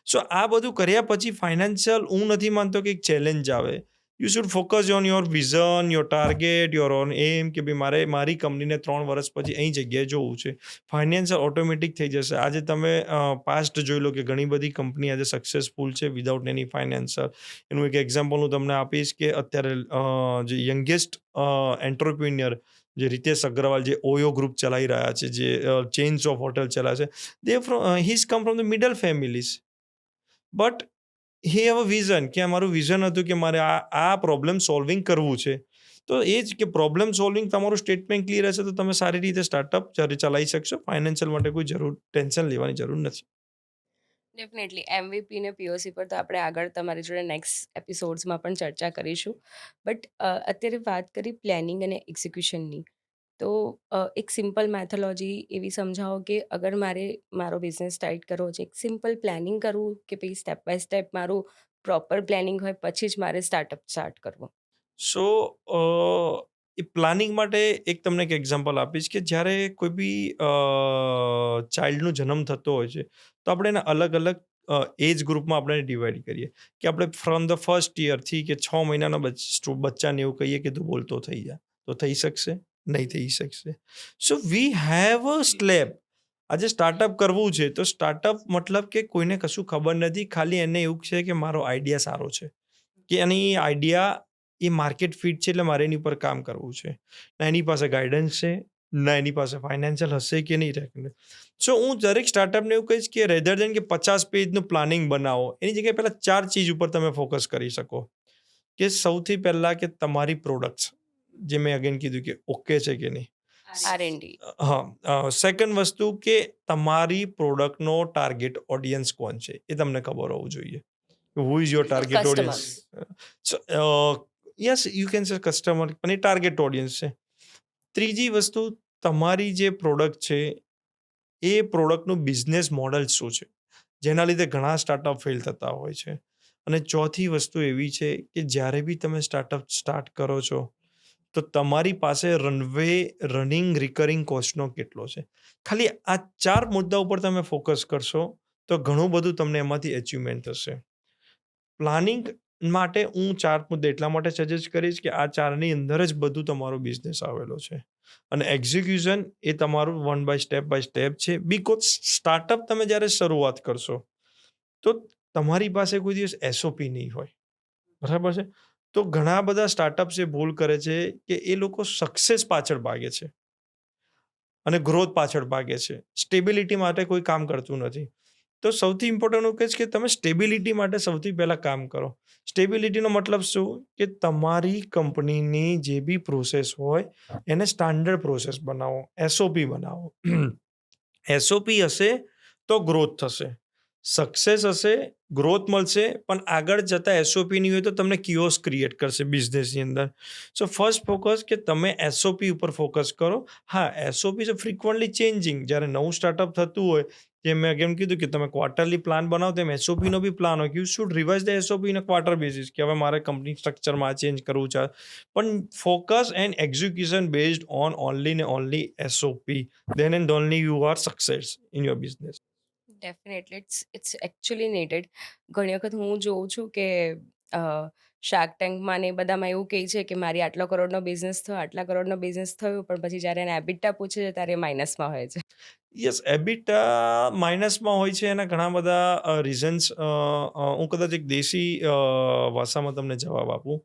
સો આ બધું કર્યા પછી ફાઇનાન્શિયલ હું નથી માનતો કે એક ચેલેન્જ આવે. You should focus on your vision, your target, your own aim, કે ભાઈ મારે મારી કંપનીને 3 વર્ષ પછી અહીં જગ્યાએ જોવું છે. ફાઇનાન્શિયલ ઓટોમેટિક થઈ જશે. આજે તમે પાસ્ટ જોઈ લો કે ઘણી બધી કંપની આજે સક્સેસફુલ છે વિધાઉટ એની ફાઇનાન્શિયલ. એનું એક એક્ઝામ્પલ હું તમને આપીશ કે અત્યારે જે યંગેસ્ટ એન્ટરપ્રિન્યોર જે રીતેશ અગ્રવાલ જે ઓયો ગ્રુપ ચલાવી રહ્યા છે, જે ચેઇન્સ ઓફ હોટેલ ચલાવે છે, his come from the middle families. But he have a vision, કે અમારું વિઝન હતું કે મારે આ પ્રોબ્લેમ સોલ્વિંગ કરવું છે. તો એ જ કે પ્રોબ્લેમ સોલ્વિંગ તમારું સ્ટેટમેન્ટ ક્લિયર હશે તો તમે સારી રીતે સ્ટાર્ટઅપ ચલાવી શકશો. ફાઇનાન્શિયલ માટે કોઈ ટેન્શન લેવાની જરૂર નથી. ડેફિનેટલી MVP ને POC પર તો આપણે આગળ તમારી જોડે નેક્સ્ટ એપિસોડ્સમાં પણ ચર્ચા કરીશું. બટ અત્યારે વાત કરી પ્લાનિંગ અને એક્ઝિક્યુશનની. તો એક સિમ્પલ મેથોલોજી એવી સમજાવો કે અગર મારો બિઝનેસ સ્ટાર્ટ કરવો છે, એક સિમ્પલ પ્લાનિંગ કરવું કે પછી સ્ટેપ બાય સ્ટેપ મારું પ્રોપર પ્લાનિંગ હોય પછી જ મારે સ્ટાર્ટઅપ સ્ટાર્ટ કરવું? સો એ પ્લાનિંગ માટે એક તમને એક એક્ઝામ્પલ આપીશ કે જ્યારે કોઈ બી ચાઇલ્ડનો જન્મ થતો હોય છે, તો આપણે એને અલગ અલગ એજ ગ્રુપમાં આપણે ડિવાઈડ કરીએ કે આપણે ફ્રોમ ધ ફર્સ્ટ યરથી કે 6 મહિનાના બચ્ચાને એવું કહીએ કે તું બોલતો થઈ જા, તો થઈ શકશે? નહીં થઈ શકશે. સો વી હેવ અ સ્લેબ. આજે સ્ટાર્ટઅપ કરવું છે તો સ્ટાર્ટઅપ મતલબ કે કોઈને કશું ખબર નથી, ખાલી એને એવું છે કે મારો આઈડિયા સારો છે, કે એની આઈડિયા એ માર્કેટ ફિટ છે એટલે મારે એની પર કામ કરવું છે. ના એની પાસે ગાઈડન્સ છે, ના એની પાસે ફાઇનાન્શિયલ હશે કે નહીં રહે. સો હું દરેક સ્ટાર્ટઅપને એવું કહીશ કે રેધર દેન કે 50 પેજનું પ્લાનિંગ બનાવો, એની જગ્યાએ પહેલાં 4 ચીજ ઉપર તમે ફોકસ કરી શકો. કે સૌથી પહેલાં કે તમારી પ્રોડક્ટ્સ, જે મેં અગેન કીધું કે ઓકે છે કે નહીં. R&D. હા, સેકન્ડ વસ્તુ કે તમારી પ્રોડક્ટનો ટાર્ગેટ ઓડિયન્સ કોણ છે એ તમને ખબર હોવું જોઈએ. Who is your target audience? Customers. Yes, you can say customer, પણ એ ટાર્ગેટ ઓડિયન્સ છે. ત્રીજી વસ્તુ, તમારી જે પ્રોડક્ટ છે એ પ્રોડક્ટનું બિઝનેસ મોડલ શું છે, જેના લીધે ઘણા સ્ટાર્ટઅપ ફેલ થતા હોય છે. અને ચોથી વસ્તુ એવી છે કે જ્યારે બી તમે સ્ટાર્ટઅપ સ્ટાર્ટ કરો છો તો તમારી પાસે રનિંગ રિકરિંગ કોસ્ટનો કેટલો છે. ખાલી આ 4 મુદ્દા ઉપર તમે ફોકસ કરશો તો ઘણું બધું તમને એમાંથી અચીવમેન્ટ થશે. પ્લાનિંગ માટે હું 4 મુદ્દા એટલા માટે સજેસ્ટ કરીશ કે આ 4ની અંદર જ બધું તમારો બિઝનેસ આવેલો છે. અને એક્ઝિક્યુશન એ તમારું બાય સ્ટેપ છે. બીકોઝ સ્ટાર્ટઅપ તમે જ્યારે શરૂઆત કરશો તો તમારી પાસે કોઈ દિવસ એસઓપી નહીં હોય. બરાબર છે? તો ઘણા બધા સ્ટાર્ટઅપ્સ એ ભૂલ કરે છે કે એ લોકો સક્સેસ પાછળ ભાગે છે અને ગ્રોથ પાછળ ભાગે છે. સ્ટેબિલિટી માટે કોઈ કામ કરતું નથી. તો સૌથી ઇમ્પોર્ટન્ટ હું કહીશ કે તમે સ્ટેબિલિટી માટે સૌથી પહેલાં કામ કરો. સ્ટેબિલિટીનો મતલબ શું? કે તમારી કંપનીની જે બી પ્રોસેસ હોય એને સ્ટાન્ડર્ડ પ્રોસેસ બનાવો, એસઓપી બનાવો. એસઓપી હશે તો ગ્રોથ થશે. સક્સેસ હશે, ગ્રોથ મળશે, પણ આગળ જતાં એસઓપી નહીં હોય તો તમને કિઓસ ક્રિએટ કરશે બિઝનેસની અંદર. સો ફર્સ્ટ ફોકસ કે તમે એસઓપી ઉપર ફોકસ કરો. હા, એસઓપી છે ફ્રિકવન્ટલી ચેન્જિંગ. જ્યારે નવું સ્ટાર્ટઅપ થતું હોય, જેમ મેં કેમ કીધું કે તમે ક્વાર્ટરલી પ્લાન બનાવો, તેમ એસઓપીનો બી પ્લાન હોય કે you should revise the SOP in a quarter basis, કે હવે મારે કંપની સ્ટ્રક્ચરમાં આ ચેન્જ કરવું છે. પણ focus and execution based on only ને only SOP, then and only you are success in your business. Definitely it's actually needed. ઘણી વખત હું જોઉં છું કે શાર્ક ટેન્કમાં ને એ બધામાં એવું કહે છે કે મારી આટલો કરોડનો બિઝનેસ થયો, આટલા કરોડનો બિઝનેસ થયો, પણ પછી જ્યારે એને એબિટા પૂછે છે ત્યારે એ માઇનસમાં હોય છે. યસ, એબિટા માઇનસમાં હોય છે. એના ઘણા બધા રીઝન્સ. હું કદાચ એક દેશી ભાષામાં તમને જવાબ આપું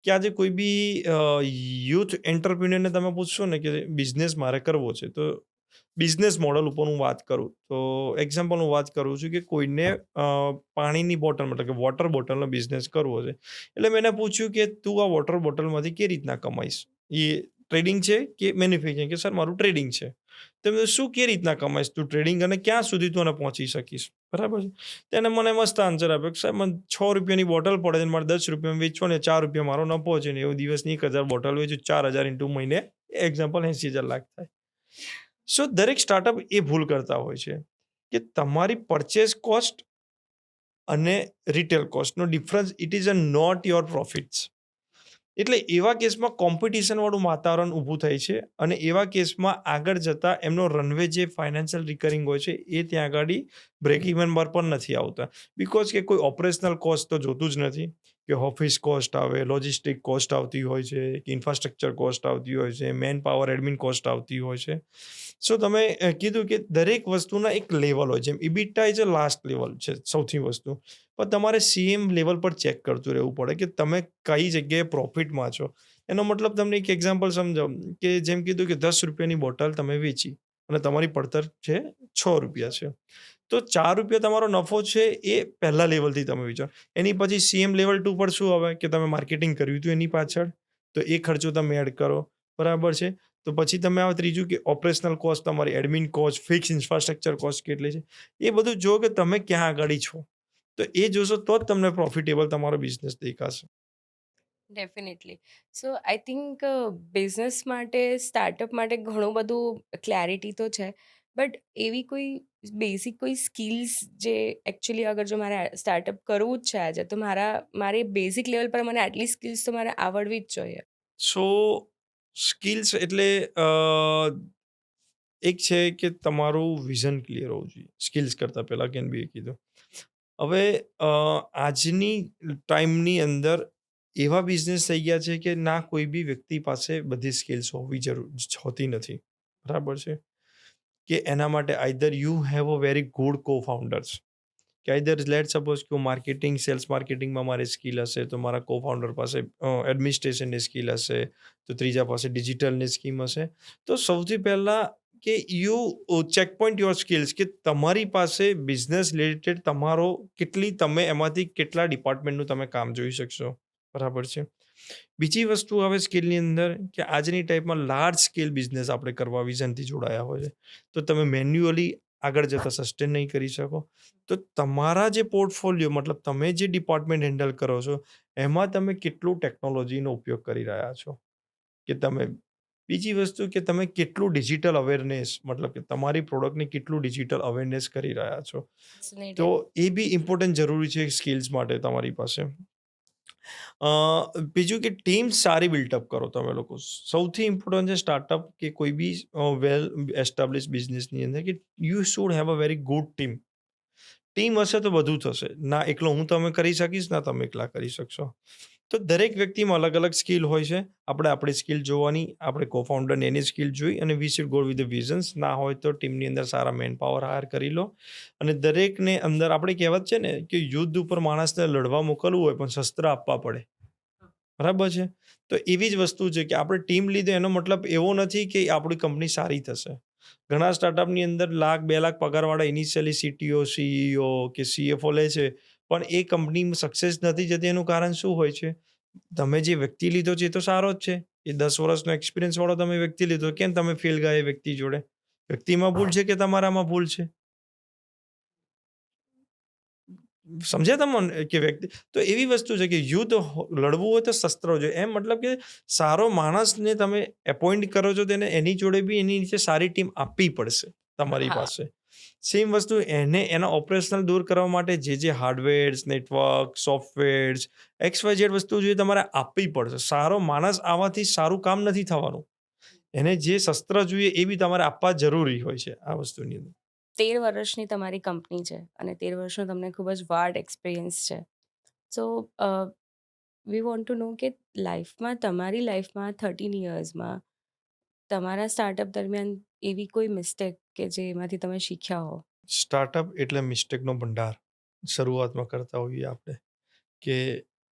કે આજે કોઈ બી યુથ એન્ટરપ્રિન્યોરને તમે પૂછશો ને કે બિઝનેસ મારે કરવો છે, તો બિઝનેસ મોડલ ઉપર હું વાત કરું તો એક્ઝામ્પલ હું વાત કરું છું કે કોઈને પાણીની બોટલ, મતલબ કે વોટર બોટલનો બિઝનેસ કરવો છે. એટલે મેં એને પૂછ્યું કે તું આ વોટર બોટલમાંથી કેવી રીતના કમાઈશ? એ ટ્રેડિંગ છે કે મેન્યુફેક્ચરિંગ? કે સર મારું ટ્રેડિંગ છે. તમે શું કેવી રીતના કમાઈશ તું ટ્રેડિંગ, અને ક્યાં સુધી તું એને પહોંચી શકીશ? બરાબર છે. તેને મને મસ્ત આન્સર આપ્યો કે સાહેબ મને 6 રૂપિયાની બોટલ પડે છે, મારે 10 રૂપિયામાં વેચવો ને 4 રૂપિયા મારો નફો છે, ને એવું દિવસની 1,000 બોટલ વેચું, 4,000 ઇન્ટુ મહિને એક્ઝામ્પલ 80,000 લાખ થાય. સો દરેક સ્ટાર્ટઅપ એ ભૂલ કરતા હોય છે કે તમારી પરચેસ કોસ્ટ અને રિટેલ કોસ્ટનો difference, it is a not your profits. એટલે એવા કેસમાં કોમ્પિટિશનવાળું વાતાવરણ ઊભું થાય છે અને એવા કેસમાં આગળ જતાં એમનો રનવે જે ફાઇનાન્શિયલ રિકરિંગ હોય છે એ ત્યાં આગળ બ્રેક ઇવન પર પણ નથી આવતા. બિકોઝ કે કોઈ ઓપરેશનલ કોસ્ટ તો જોતું જ નથી, કે ઓફિસ કોસ્ટ આવે, લોજિસ્ટિક કોસ્ટ આવતી હોય છે, કે ઇન્ફ્રાસ્ટ્રક્ચર કોસ્ટ આવતી હોય છે, મેન પાવર એડમિન કોસ્ટ આવતી હોય છે. સો તમે કીધું કે દરેક વસ્તુના એક લેવલ હોય. જેમ ઇબિટા ઇઝ અ લાસ્ટ લેવલ છે સૌથી વસ્તુ, પણ તમારે સેમ લેવલ પર ચેક કરતું રહેવું પડે કે તમે કઈ જગ્યાએ પ્રોફિટમાં છો. એનો મતલબ તમને એક એક્ઝામ્પલ સમજાવું કે જેમ કીધું કે 10 રૂપિયાની બોટલ તમે વેચી અને તમારી પડતર છે 6 રૂપિયા છે. તો 4 રૂપિયા તમારો નફો છે એ પહેલા લેવલથી તમે વિચારો. એની પછી સીએમ લેવલ 2 પર શું આવે કે તમે માર્કેટિંગ કર્યું હતું એની પાછળ, તો એ ખર્ચો તમે એડ કરો. બરાબર છે. તો પછી તમે આવે ત્રીજું કે ઓપરેશનલ કોસ્ટ, તમારી admin cost, fix infrastructure cost કેટલી છે, એ બધું જો કે તમે ક્યાં આગળ છો. તો એ જોશો તો જ તમને પ્રોફિટેબલ તમારો બિઝનેસ દેખાશે. Definitely. So I think business માટે, સ્ટાર્ટઅપ માટે ઘણું બધું ક્લેરિટી તો છે. બટ એવી કોઈ બેઝિક કોઈ સ્કિલ્સ જે એકચ્યુઅલી અગર જો મારે સ્ટાર્ટઅપ કરવું જ છે આજે, તો મારી બેઝિક લેવલ પર મને આટલી સ્કિલ્સ તો મારે આવડવી જ જોઈએ. સો સ્કિલ્સ એટલે એક છે કે તમારું વિઝન ક્લિયર હોવું જોઈએ. સ્કિલ્સ કરતાં પહેલાં કેન બી એ કીધું. હવે આજની ટાઈમની અંદર એવા બિઝનેસ થઈ ગયા છે કે ના કોઈ બી વ્યક્તિ પાસે બધી સ્કિલ્સ હોવી હોતી નથી. બરાબર છે? કે એના માટે either you have a very good co-founders કે આઈધર લેટ સપોઝ કે હું માર્કેટિંગ, સેલ્સ માર્કેટિંગમાં મારી સ્કિલ હશે, તો મારા co-founder પાસે એડમિનિસ્ટ્રેશનની સ્કિલ હશે, તો ત્રીજા પાસે ડિજિટલની સ્કીમ હશે. તો સૌથી પહેલાં કે you check point your skills કે તમારી પાસે બિઝનેસ રિલેટેડ તમારો તમે એમાંથી કેટલા ડિપાર્ટમેન્ટનું તમે કામ જોઈ શકશો. બરાબર છે? બીજી વસ્તુ આવે સ્કિલની અંદર કે આજની ટાઈપમાં લાર્જ સ્કેલ બિઝનેસ આપણે કરવા વિઝનથી જોડાયા હોય છે. તો તમે મેન્યુઅલી આગળ જતાં સસ્ટેન નહીં કરી શકો. તો તમારા જે પોર્ટફોલિયો મતલબ તમે જે ડિપાર્ટમેન્ટ હેન્ડલ કરો છો, એમાં તમે કેટલું ટેકનોલોજીનો ઉપયોગ કરી રહ્યા છો. કે તમે બીજી વસ્તુ કે તમે કેટલું ડિજિટલ અવેરનેસ મતલબ કે તમારી પ્રોડક્ટની કેટલું ડિજિટલ અવેરનેસ કરી રહ્યા છો. તો ફેસિનેટિંગ. એ બી ઇમ્પોર્ટન્ટ જરૂરી છે સ્કિલ્સ માટે તમારી પાસે. અ, બીજું કે ટીમ સારી બિલ્ટઅપ કરો તમે લોકો. સૌથી ઇમ્પોર્ટન્ટ છે સ્ટાર્ટઅપ કે કોઈ બી વેલ એસ્ટાબ્લિશ બિઝનેસની અંદર કે you should have a very good team. Team હશે તો બધું થશે. ના એકલો હું તમે કરી શકીશ, ના તમે એકલા કરી શકશો. તો દરેક વ્યક્તિમાં અલગ અલગ સ્કિલ હોય છે. આપણે આપણી સ્કિલ જોવાની, આપણે co-founder એની સ્કિલ જોઈ અને we should go with the visions. ના હોય તો ટીમની અંદર સારા મેન પાવર હાયર કરી લો. અને દરેકને અંદર આપણે કહેવત છે ને કે યુદ્ધ ઉપર માણસને લડવા મોકલવું હોય પણ શસ્ત્ર આપવા પડે. બરાબર છે? તો એવી જ વસ્તુ છે કે આપણે ટીમ લીધે એનો મતલબ એવો નથી કે આપણી કંપની સારી થશે. ઘણા સ્ટાર્ટઅપની અંદર લાખ, 2 લાખ પગારવાળા ઇનિશિયલી CTO, CEO કે CFO લે છે. પણ એ કંપની સક્સેસ નથી જતી એનું કારણ શું હોય છે? તમે જે વ્યક્તિ લીધો છે એ તો સારો જ છે. એ 10 વર્ષનો એક્સપિરિયન્સ વાળો તમે વ્યક્તિ લીધો. કેમ તમે ફેલ ગયા એ વ્યક્તિ જોડે? વ્યક્તિમાં ભૂલ છે કે તમારામાં ભૂલ છે? સમજ્યા તમે કે વ્યક્તિ તો એવી વસ્તુ છે કે લડવું હોય તો શસ્ત્રો જોઈએ. એમ મતલબ કે સારો માણસને તમે એપોઇન્ટ કરો છો તેને એની જોડે બી એની નીચે સારી ટીમ આપવી પડશે તમારી હા. પાસે. સેમ વસ્તુ એના ઓપરેશનલ દૂર કરવા માટે જે હાર્ડવેર્સ, નેટવર્ક, સોફ્ટવેર્સ, XYZ વસ્તુ જોઈએ તમારે આપવી પડશે. સારો માણસ આવવાથી સારું કામ નથી થવાનું. એને જે શસ્ત્ર જોઈએ એ બી તમારે આપવા જરૂરી હોય છે આ વસ્તુની અંદર. 13 વર્ષની તમારી કંપની છે અને 13 વર્ષનો તમને ખૂબ જ વાડ એક્સપિરિયન્સ છે. સો વી વોન્ટ ટુ નો કે તમારી લાઈફમાં 13 યર્સમાં તમારા સ્ટાર્ટઅપ દરમિયાન એવી કોઈ મિસ્ટેક કે જે એમાંથી તમે શીખ્યા હો? સ્ટાર્ટઅપ એટલે મિસ્ટેકનો ભંડાર. શરૂઆતમાં કરતા હોઈએ આપણે કે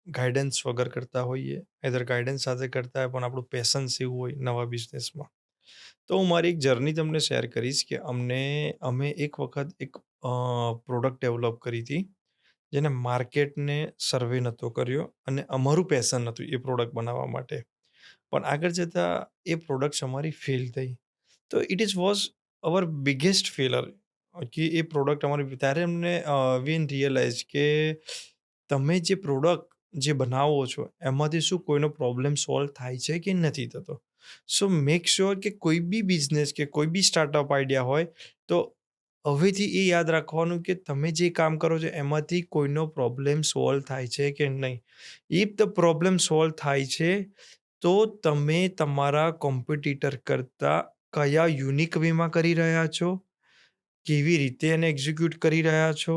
ગાઈડન્સ વગર કરતા હોઈએ. આઈધર ગાઈડન્સ સાથે કરતા હોય પણ આપણું પેશન્સ એવું હોય નવા બિઝનેસમાં. તો હું મારી એક જર્ની તમને શેર કરીશ કે અમે એક વખત એક પ્રોડક્ટ ડેવલપ કરી હતી. જેને માર્કેટને સર્વે નહોતો કર્યો અને અમારું પેશન હતું એ પ્રોડક્ટ બનાવવા માટે. પણ આગળ જતાં એ પ્રોડક્ટ્સ અમારી ફેલ થઈ. તો it is was hour biggest failure કે એ પ્રોડક્ટ અમારી ત્યારે અમને વી રિયલાઇઝ કે તમે જે પ્રોડક્ટ જે બનાવો છો એમાંથી શું કોઈનો પ્રોબ્લેમ સોલ્વ થાય છે કે નથી થતો. સો મેક શ્યોર કે કોઈ બી બિઝનેસ કે કોઈ બી સ્ટાર્ટઅપ આઈડિયા હોય તો હવેથી એ યાદ રાખવાનું કે તમે જે કામ કરો છો એમાંથી કોઈનો પ્રોબ્લેમ સોલ્વ થાય છે કે નહીં. ઇફ ધ પ્રોબ્લેમ સોલ્વ થાય છે તો તમે તમારા કોમ્પિટિટર કરતાં કયા યુનિક વેમાં કરી રહ્યા છો, કેવી રીતે એને એક્ઝિક્યુટ કરી રહ્યા છો,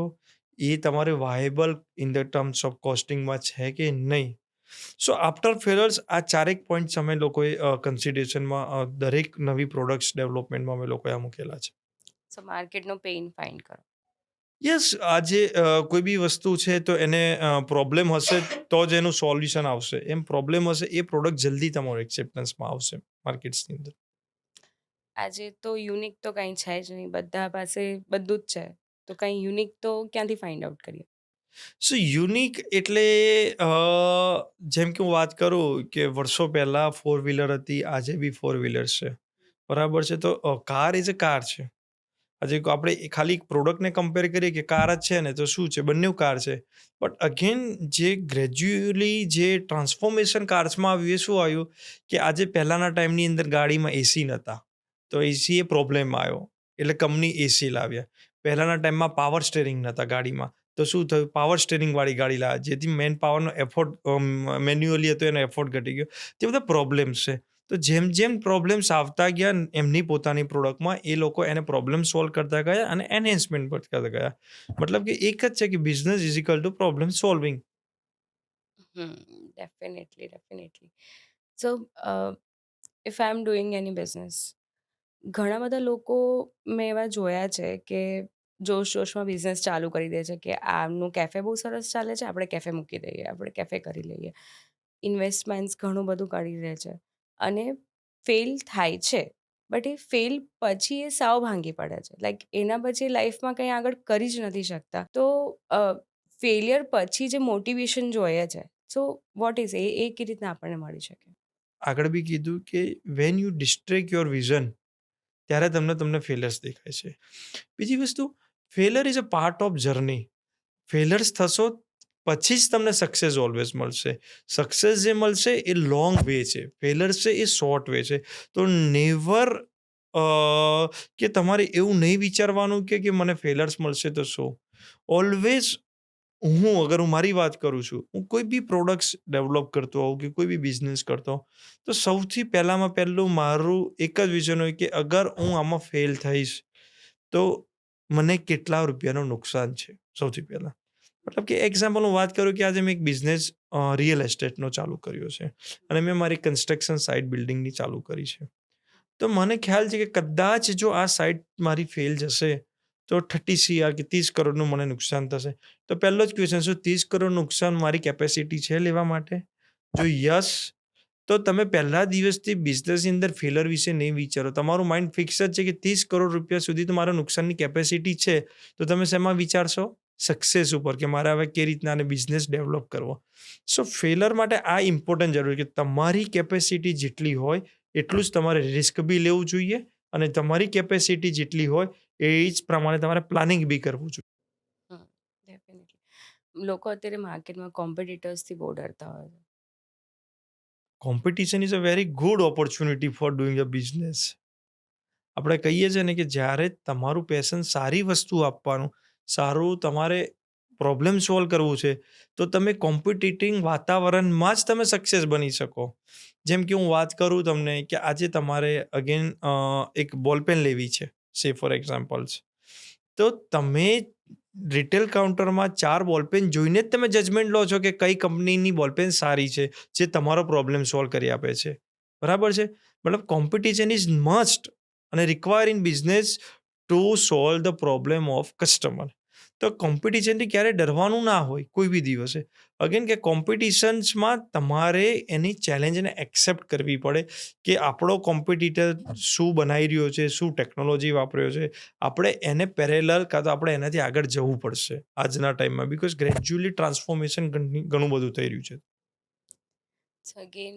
એ તમારે viable in the terms of કોસ્ટિંગમાં છે કે નહીં. સો આફ્ટર ફેલર્સ આ ચારેક પોઈન્ટ્સ અમે લોકોએ કન્સિડરેશનમાં દરેક નવી પ્રોડક્ટ્સ ડેવલપમેન્ટમાં અમે લોકોએ આ મૂકેલા છે. સો માર્કેટનો પેઇન ફાઇન્ડ કરો. યસ, આજે કોઈ બી વસ્તુ છે તો એને પ્રોબ્લેમ હશે તો જ એનું સોલ્યુશન આવશે. એમ પ્રોબ્લેમ હશે એ પ્રોડક્ટ જલ્દી તમારો એક્સેપ્ટન્સમાં આવશે માર્કેટ્સની અંદર. આજે તો યુનિક તો કંઈ છે જ નહીં. બધા પાસે બધું જ છે. તો કંઈ યુનિક તો ક્યાંથી ફાઇન્ડ આઉટ કરીએ? સો યુનિક એટલે જેમ કે હું વાત કરું કે વર્ષો પહેલાં ફોર વ્હીલર હતી, આજે બી ફોર વ્હીલર છે. બરાબર છે? તો કાર ઇઝ અ કાર છે. આજે આપણે ખાલી પ્રોડક્ટને કમ્પેર કરીએ કે કાર જ છે ને તો શું છે, બંને કાર છે. બટ અગેન જે ગ્રેજ્યુઅલી જે ટ્રાન્સફોર્મેશન કાર્સમાં આવ્યું એ શું આવ્યું કે આજે પહેલાના ટાઈમની અંદર ગાડીમાં એસી નહોતા, તો એસી એ પ્રોબ્લેમ આવ્યો એટલે કંપની એસી લાવ્યા. પહેલાના ટાઈમમાં પાવર સ્ટેરિંગ નહોતા ગાડીમાં, તો શું થયું, પાવર સ્ટેરિંગ વાળી ગાડી લાવ્યા, જેથી મેન પાવરનો એફોર્ટ મેન્યુઅલી હતો એનો એફોર્ટ ઘટી ગયો. તે બધા પ્રોબ્લેમ્સ છે. તો જેમ જેમ પ્રોબ્લેમ્સ આવતા ગયા એમની પોતાની પ્રોડક્ટમાં, એ લોકો એને પ્રોબ્લેમ સોલ્વ કરતા ગયા અને એનહેન્સમેન્ટ પણ કરતા ગયા. મતલબ કે એક જ છે કે business is equal to problem solving. Definitely, definitely. So, if I am doing any business, ઘણા બધા લોકો મેં એવા જોયા છે કે જોશમાં બિઝનેસ ચાલુ કરી દે છે કે આમનું કેફે બહુ સરસ ચાલે છે, આપણે કેફે મૂકી દઈએ, આપણે કેફે કરી લઈએ. ઇન્વેસ્ટમેન્ટ્સ ઘણું બધું કરી દે છે અને ફેલ થાય છે. બટ એ ફેલ પછી એ સાવ ભાંગી પડે છે. લાઈક એના પછી લાઈફમાં કંઈ આગળ કરી જ નથી શકતા. તો ફેલિયર પછી જે મોટિવેશન જોઈએ છે, સો વોટ ઇઝ એ કેવી રીતના આપણને મળી શકે? આગળ બી કીધું કે when you distract your vision, ત્યારે તમને ફેલર્સ દેખાય છે. બીજી વસ્તુ, failure is a part of journey. Failures થશો પછી જ તમને સક્સેસ ઓલવેઝ મળશે. સક્સેસ જે મળશે એ લોંગ વે છે, ફેલર્સ છે એ શોર્ટ વે છે. તો નેવર કે તમારે એવું નહીં વિચારવાનું કે મને ફેલર્સ મળશે તો શું. ઓલવેઝ, અગર હું મારી વાત કરું છું, હું કોઈ બી પ્રોડક્ટ્સ ડેવલપ કરતો હોઉં કે કોઈ બી બિઝનેસ કરતો હોઉં, તો સૌથી પહેલામાં પહેલું મારું એક જ વિઝન હોય કે અગર હું આમાં ફેલ થઈશ તો મને કેટલા રૂપિયાનું નુકસાન છે સૌથી પહેલાં. મતલબ કે એક્ઝામ્પલ હું વાત કરું કે આજે મેં એક બિઝનેસ રિયલ એસ્ટેટનો ચાલુ કર્યો છે અને મેં મારી કન્સ્ટ્રક્શન સાઇટ બિલ્ડિંગની ચાલુ કરી છે. તો મને ખ્યાલ છે કે કદાચ જો આ સાઇટ મારી ફેલ જશે તો 30 CR કે 30 કરોડનું મને નુકસાન થશે. તો પહેલો જ ક્વેશ્ચન, શું 30 કરોડ નુકસાન મારી કેપેસિટી છે લેવા માટે? જો યસ, તો તમે પહેલા દિવસથી બિઝનેસની અંદર ફેલર વિશે નહીં વિચારો. તમારું માઇન્ડ ફિક્સ જ છે કે 30 કરોડ રૂપિયા સુધી તો મારા નુકસાનની કેપેસિટી છે. તો તમે શેમાં વિચારશો? સક્સેસ ઉપર, કે મારે હવે કેવી રીતના આને બિઝનેસ ડેવલપ કરવો. સો ફેલર માટે આ ઇમ્પોર્ટન્ટ જરૂરી કે તમારી કેપેસિટી જેટલી હોય એટલું જ તમારે રિસ્ક બી લેવું જોઈએ અને તમારી કેપેસિટી જેટલી હોય એ જ પ્રમાણે તમારે પ્લાનિંગ બી કરવું જોઈએ. ડેફિનેટલી. લોકો અત્યારે માર્કેટમાં કોમ્પિટિટર્સથી બહુ ડરતા હોય છે. Competition is a very good opportunity four doing a business. આપણે કહીએ છીએ ને કે જ્યારે તમારું પેશન સારી વસ્તુ આપવાનું, સારું તમારે પ્રોબ્લેમ સોલ્વ કરવું છે, તો તમે કોમ્પિટિટિંગ વાતાવરણમાં જ તમે સક્સેસ બની શકો. જેમ કે હું વાત કરું તમને કે આજે તમારે અગેન એક બોલપેન લેવી છે, સે ફોર એક્ઝામ્પલ્સ. તો તમે રિટેલ કાઉન્ટરમાં 4 બોલપેન જોઈને જ તમે જજમેન્ટ લો છો કે કઈ કંપનીની બોલપેન સારી છે, જે તમારો પ્રોબ્લેમ સોલ્વ કરી આપે છે. બરાબર છે? મતલબ કોમ્પિટિશન ઇઝ મસ્ટ અને require in business to solve the problem of customer. તો કોમ્પિટિશનથી ક્યારેય ડરવાનું ના હોય કોઈ બી દિવસે. અગેન કે કોમ્પિટિશન્સમાં તમારે એની ચેલેન્જને એક્સેપ્ટ કરવી પડે કે આપણો કોમ્પિટિટર શું બનાવી રહ્યો છે, શું ટેકનોલોજી વાપર્યો છે. આપણે એને પેરેલલ કાં તો આપણે એનાથી આગળ જવું પડશે આજના ટાઈમમાં, બિકોઝ ગ્રેજ્યુઅલી ટ્રાન્સફોર્મેશન ઘણું બધું થઈ રહ્યું છે. અગેન,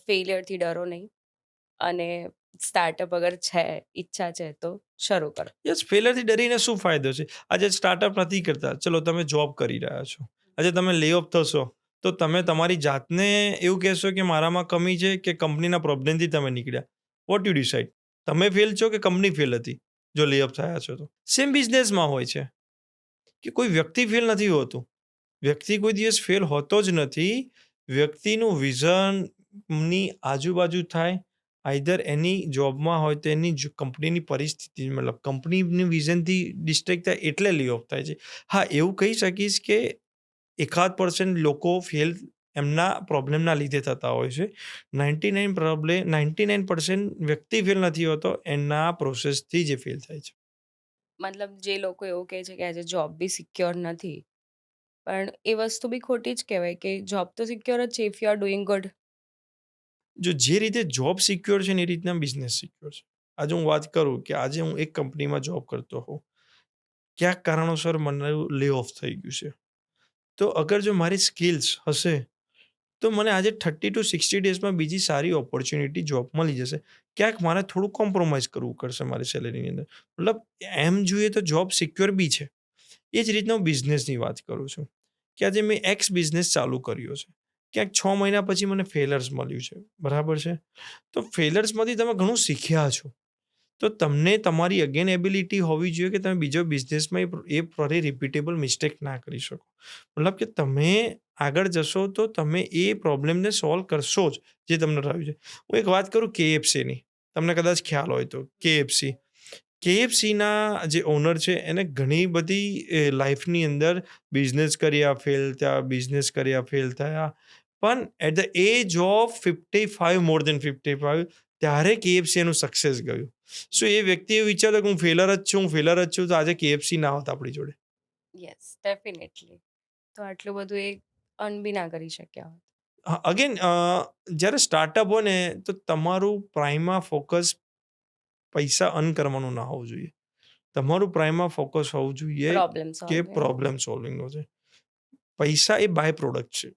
ફેલિયરથી ડરો નહીં અને સ્ટાર્ટઅપ અગર છે, ઈચ્છા છે તો શરૂ કરો. યસ, ફેલરથી ડરીને શું ફાયદો છે? આજે સ્ટાર્ટઅપ નથી કરતા, ચલો તમે જોબ કરી રહ્યા છો. આજે તમે લે ઓફ થશો, તો તમે તમારી જાતને એવું કહેશો કે મારામાં કમી છે કે કંપનીના પ્રોબ્લેમથી તમે નીકળ્યા? What you decide? તમે ફેલ છો કે કંપની ફેલ હતી જો લે ઓફ થયા છો તો? સેમ બિઝનેસમાં હોય છે કે કોઈ વ્યક્તિ ફેલ નથી હોતું. વ્યક્તિ કોઈ દિવસ ફેલ હોતો જ નથી. વ્યક્તિનું વિઝનની આજુબાજુ થાય, આઈધર એની જોબમાં હોય તો એની કંપનીની પરિસ્થિતિ, મતલબ કંપનીની વિઝનથી ડિસ્ટ્રેક્ટ થાય એટલે લે ઓફ થાય છે. હા, એવું કહી શકીશ કે 1% લોકો ફેલ એમના પ્રોબ્લેમના લીધે થતા હોય છે. 99% વ્યક્તિ ફેલ નથી હોતો, એના પ્રોસેસથી જે ફેલ થાય છે. મતલબ જે લોકો એવું કહે છે કે આજે જોબ બી સિક્યોર નથી, પણ એ વસ્તુ બી ખોટી જ કહેવાય કે જોબ તો સિક્યોર જ છે if you are doing good. જો જે રીતે જોબ સિક્યોર છે ને એ રીતના બિઝનેસ સિક્યોર છે. આજે હું વાત કરું કે આજે હું એક કંપનીમાં જોબ કરતો હોઉં, ક્યાંક કારણોસર મને લે ઓફ થઈ ગયું છે. તો અગર જો મારી સ્કિલ્સ હશે તો મને આજે 30 ટુ 60 ડેઝમાં બીજી સારી ઓપોર્ચ્યુનિટી જોબ મળી જશે. ક્યાંક મારે થોડું કોમ્પ્રોમાઈઝ કરવું પડશે મારી સેલેરીની અંદર. મતલબ એમ જોઈએ તો જોબ સિક્યોર બી છે. એ જ રીતના હું બિઝનેસની વાત કરું છું, કે આજે મેં એક્સ બિઝનેસ ચાલુ કર્યો છે. ક્યાંક 6 મહિના પછી મને ફેલર્સ મળ્યું છે, બરાબર છે? તો ફેલર્સમાંથી તમે ઘણું શીખ્યા છો. તો તમને તમારી અગેન એબિલિટી હોવી જોઈએ કે તમે બીજો બિઝનેસમાં એ ફરી રિપીટેબલ મિસ્ટેક ના કરી શકો. મતલબ કે તમે આગળ જશો તો તમે એ પ્રોબ્લેમને સોલ્વ કરશો જ, જે તમને રહ્યું છે. હું એક વાત કરું KFCની, તમને કદાચ ખ્યાલ હોય તો KFC. KFCના જે ઓનર છે એને ઘણી બધી લાઈફની અંદર બિઝનેસ કર્યા, ફેલ થયા, બિઝનેસ કર્યા, ફેલ થયા. પણ at the age of 55, more than 55, ત્યારે KFC એનું સક્સેસ ગયું. સો એ વ્યક્તિએ વિચાર્યું કે હું ફેલર જ છું, હું ફેલર જ છું, તો આજે KFC ના હોત આપણી જોડે. Yes, definitely. તો આટલું બધું એ અર્ન બી ના કરી શક્યા હોત. હા, અગેન જ્યારે સ્ટાર્ટઅપ હોય ને તો તમારું પ્રાઇમા ફોકસ પૈસા અર્ન કરવાનું ના હોવું જોઈએ. તમારું પ્રાઇમા ફોકસ હોવું જોઈએ પ્રોબ્લેમ કે સોલ્વિંગ. પ્રોબ્લેમ સોલ્વિંગનો છે. પૈસા એ બાય પ્રોડક્ટ છે.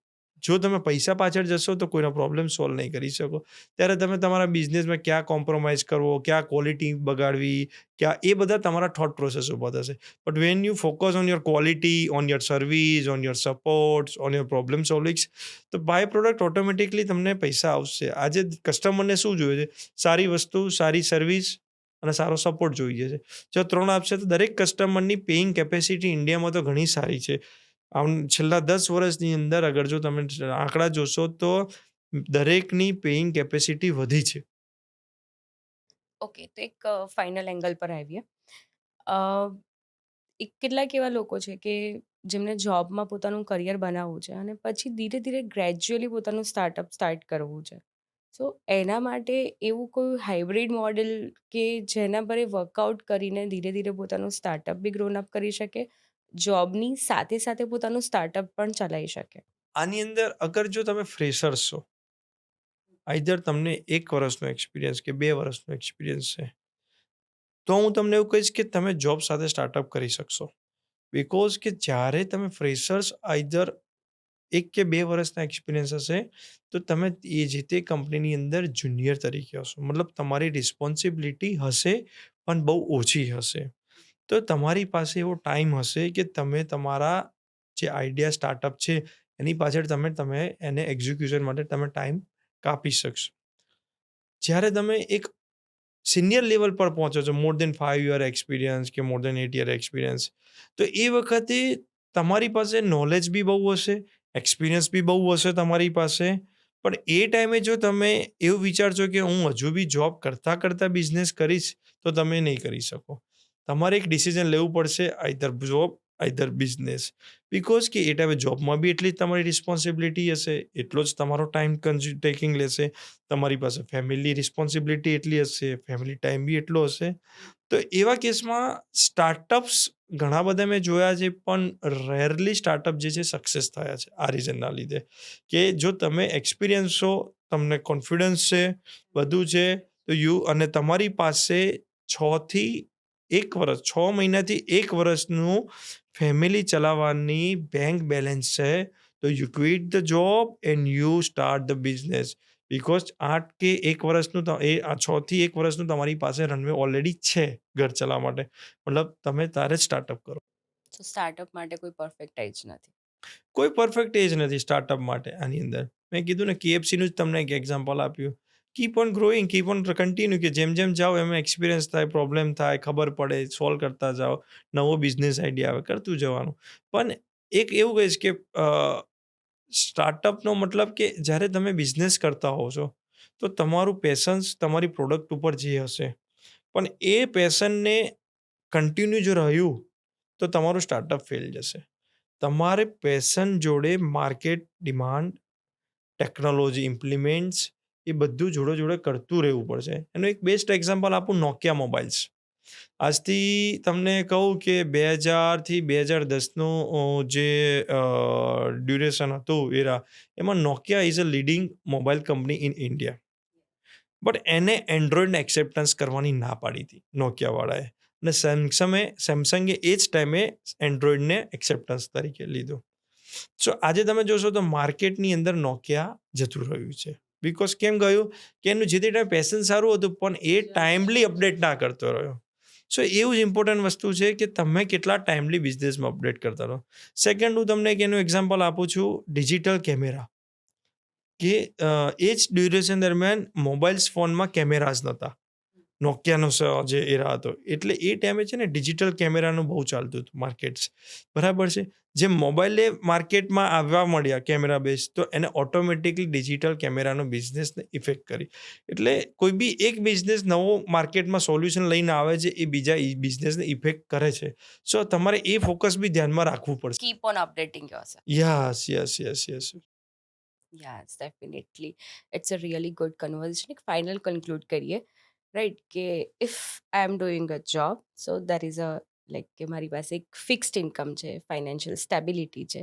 જો તમે પૈસા પાછળ જશો તો કોઈનો પ્રોબ્લેમ સોલ્વ નહીં કરી શકો. ત્યારે તમે તમારા બિઝનેસમાં ક્યાં કોમ્પ્રોમાઈઝ કરવો, ક્યાં ક્વોલિટી બગાડવી, ક્યાં એ બધા તમારા થોટ પ્રોસેસ ઊભા થશે. But when you focus on your quality, on your service, on your supports, on your problem solvings, તો બાય પ્રોડક્ટ ઓટોમેટિકલી તમને પૈસા આવશે. આજે કસ્ટમરને શું જોઈએ છે? સારી વસ્તુ, સારી સર્વિસ અને સારો સપોર્ટ જોઈએ છે. જો 3 આપશે તો દરેક કસ્ટમરની પેઇંગ કેપેસિટી ઇન્ડિયામાં તો ઘણી સારી છે. છેલ્લા 10 વર્ષની અંદર અગર જો તમે આંકડા જોશો તો દરેકની પેઇંગ કેપેસિટી વધી છે. ઓકે, તો એક ફાઇનલ એંગલ પર આવીએ. અ, કેટલાક એવા લોકો છે કે જેમને જોબમાં પોતાનું કરિયર બનાવવું છે અને પછી ધીરે ધીરે ગ્રેજ્યુઅલી પોતાનું સ્ટાર્ટઅપ સ્ટાર્ટ કરવું છે. સો એના માટે એવું કોઈ હાઇબ્રિડ મોડેલ કે જેના પર એ વર્કઆઉટ કરીને ધીરે ધીરે પોતાનું સ્ટાર્ટઅપ બી ગ્રોન અપ કરી શકે, જોબની સાથે સાથે પોતાનું સ્ટાર્ટઅપ પણ ચલાવી શકે. આની અંદર અગર જો તમે ફ્રેશર્સ છો, આઈધર તમને 1 વર્ષનો એક્સપિરિયન્સ કે 2 વર્ષનો એક્સપિરિયન્સ છે, તો હું તમને એવું કહીશ કે તમે જોબ સાથે સ્ટાર્ટઅપ કરી શકશો. બિકોઝ કે જ્યારે તમે ફ્રેશર્સ આઈધર 1 કે 2 વર્ષના એક્સપિરિયન્સ હશે, તો તમે એ જે તે કંપનીની અંદર જુનિયર તરીકે હશો. મતલબ તમારી રિસ્પોન્સિબિલિટી હશે, પણ બહુ ઓછી હશે. તો તમારી પાસે એવો ટાઈમ હશે કે તમે તમારા જે આઈડિયા સ્ટાર્ટઅપ છે, એની પાછળ તમે તમે એને એક્ઝિક્યુશન માટે તમે ટાઈમ કાપી શકશો. જ્યારે તમે એક સિનિયર લેવલ પર પહોંચો છો, મોર ધેન 5 યર એક્સપિરિયન્સ કે મોર ધેન 8 યર એક્સપિરિયન્સ, તો એ વખતે તમારી પાસે નોલેજ બી બહુ હશે, એક્સપિરિયન્સ બી બહુ હશે તમારી પાસે. પણ એ ટાઈમે જો તમે એવું વિચારશો કે હું હજુ બી જોબ કરતાં કરતાં બિઝનેસ કરીશ, તો તમે નહીં કરી શકો. તમારે એક ડિસિઝન લેવું પડશે, either job, either business. Because કે એ ટાઈમે જોબમાં બી એટલી જ તમારી રિસ્પોન્સિબિલિટી હશે, એટલો જ તમારો ટાઈમ ટેકિંગ લેશે. તમારી પાસે ફેમિલી રિસ્પોન્સિબિલિટી એટલી હશે, ફેમિલી ટાઈમ બી એટલો હશે. તો એવા કેસમાં સ્ટાર્ટઅપ્સ ઘણા બધા મેં જોયા છે, પણ રેરલી સ્ટાર્ટઅપ જે છે સક્સેસ થયા છે આ રીઝનના લીધે. કે જો તમે એક્સપિરિયન્સ છો, તમને કોન્ફિડન્સ છે, બધું છે, તો અને તમારી પાસે 6 મહિનાથી 1 વર્ષનું ફેમિલી ચલાવવાની બેંક બેલેન્સ છે, તો you quit the job and you start the business. Because 8 કે 1 વર્ષનું 6 થી 1 વર્ષનું તમારી પાસે રનવે ઓલરેડી છે ઘર ચલાવવા માટે. મતલબ તમે તારે જ સ્ટાર્ટઅપ કરો. સો સ્ટાર્ટઅપ માટે કોઈ પરફેક્ટ એજ નથી. કોઈ પરફેક્ટ એજ નથી સ્ટાર્ટઅપ માટે આની અંદર. મેં કીધું ને KFCનું જ તમને એક એક્ઝામ્પલ આપ્યું. Keep on growing, keep on continue, કે જેમ જેમ જાઓ એમ એક્સપિરિયન્સ થાય, પ્રોબ્લેમ થાય, ખબર પડે, સોલ્વ કરતા જાઓ, નવો બિઝનેસ આઈડિયા આવે, કરતું જવાનું. પણ એક એવું કહીશ કે સ્ટાર્ટઅપનો મતલબ કે જ્યારે તમે બિઝનેસ કરતા હોવ છો, તો તમારું પેશન્સ તમારી પ્રોડક્ટ ઉપર જે હશે, પણ એ પેશનને કન્ટિન્યુ જો રહ્યું, તો તમારું સ્ટાર્ટઅપ ફેલ જશે. તમારે પેશન જોડે માર્કેટ ડિમાન્ડ, ટેકનોલોજી ઇમ્પ્લિમેન્ટ્સ, એ બધું જોડે જોડે કરતું રહેવું પડશે. એનું એક બેસ્ટ એક્ઝામ્પલ આપું, નોકિયા મોબાઈલ્સ. આજથી તમને કહું કે 2000 થી 2010નું જે ડ્યુરેશન હતું એરા, એમાં Nokia is a leading mobile company in India. But એને એન્ડ્રોઈડને એક્સેપ્ટન્સ કરવાની ના પાડી હતી નોકિયાવાળાએ. અને સેમસંગે એ જ ટાઈમે એન્ડ્રોઈડને એક્સેપ્ટન્સ તરીકે લીધું. સો આજે તમે જોશો તો માર્કેટની અંદર નોકિયા જતું રહ્યું છે. બિકોઝ કેમ ગયું કે એનું જે તે ટાઈમ પેશન સારું હતું પણ એ ટાઈમલી અપડેટ ના કરતો રહ્યો. સો એવું જ ઇમ્પોર્ટન્ટ વસ્તુ છે કે તમે કેટલા ટાઈમલી બિઝનેસમાં અપડેટ કરતા રહો. સેકન્ડ હું તમને એક એનું એક્ઝામ્પલ આપું છું, ડિજિટલ કેમેરા. કે એ જ ડ્યુરેશન દરમિયાન મોબાઈલ્સ ફોનમાં કેમેરાઝ નહોતા. નોકિયાનો જે એરા હતો એટલે એ ટાઈમે છે ને ડિજિટલ કેમેરાનું બહુ ચાલતું હતું માર્કેટ્સ, બરાબર છે. જે મોબાઈલે માર્કેટમાં આવવા મળ્યા કેમેરા બેઝ, તો એને ઓટોમેટિકલી ડિજિટલ કેમેરાનો બિઝનેસને ઇફેક્ટ કરી. એટલે કોઈ બી એક બિઝનેસ નવો માર્કેટમાં સોલ્યુશન લઈને આવે છે, એ બીજા બિઝનેસને ઇફેક્ટ કરે છે. સો તમારે એ ફોકસ બી ધ્યાનમાં રાખવું પડશે. Keep on updating yourself. Yes yes yes yes. Yes, definitely. It's a really good conversation. એક ફાઇનલ કન્ક્લુડ કરીએ, રાઈટ, કે if I am doing a job, so there is a like કે મારી પાસે એક ફિક્સ્ડ ઇન્કમ છે, ફાઇનાન્શિયલ સ્ટેબિલિટી છે,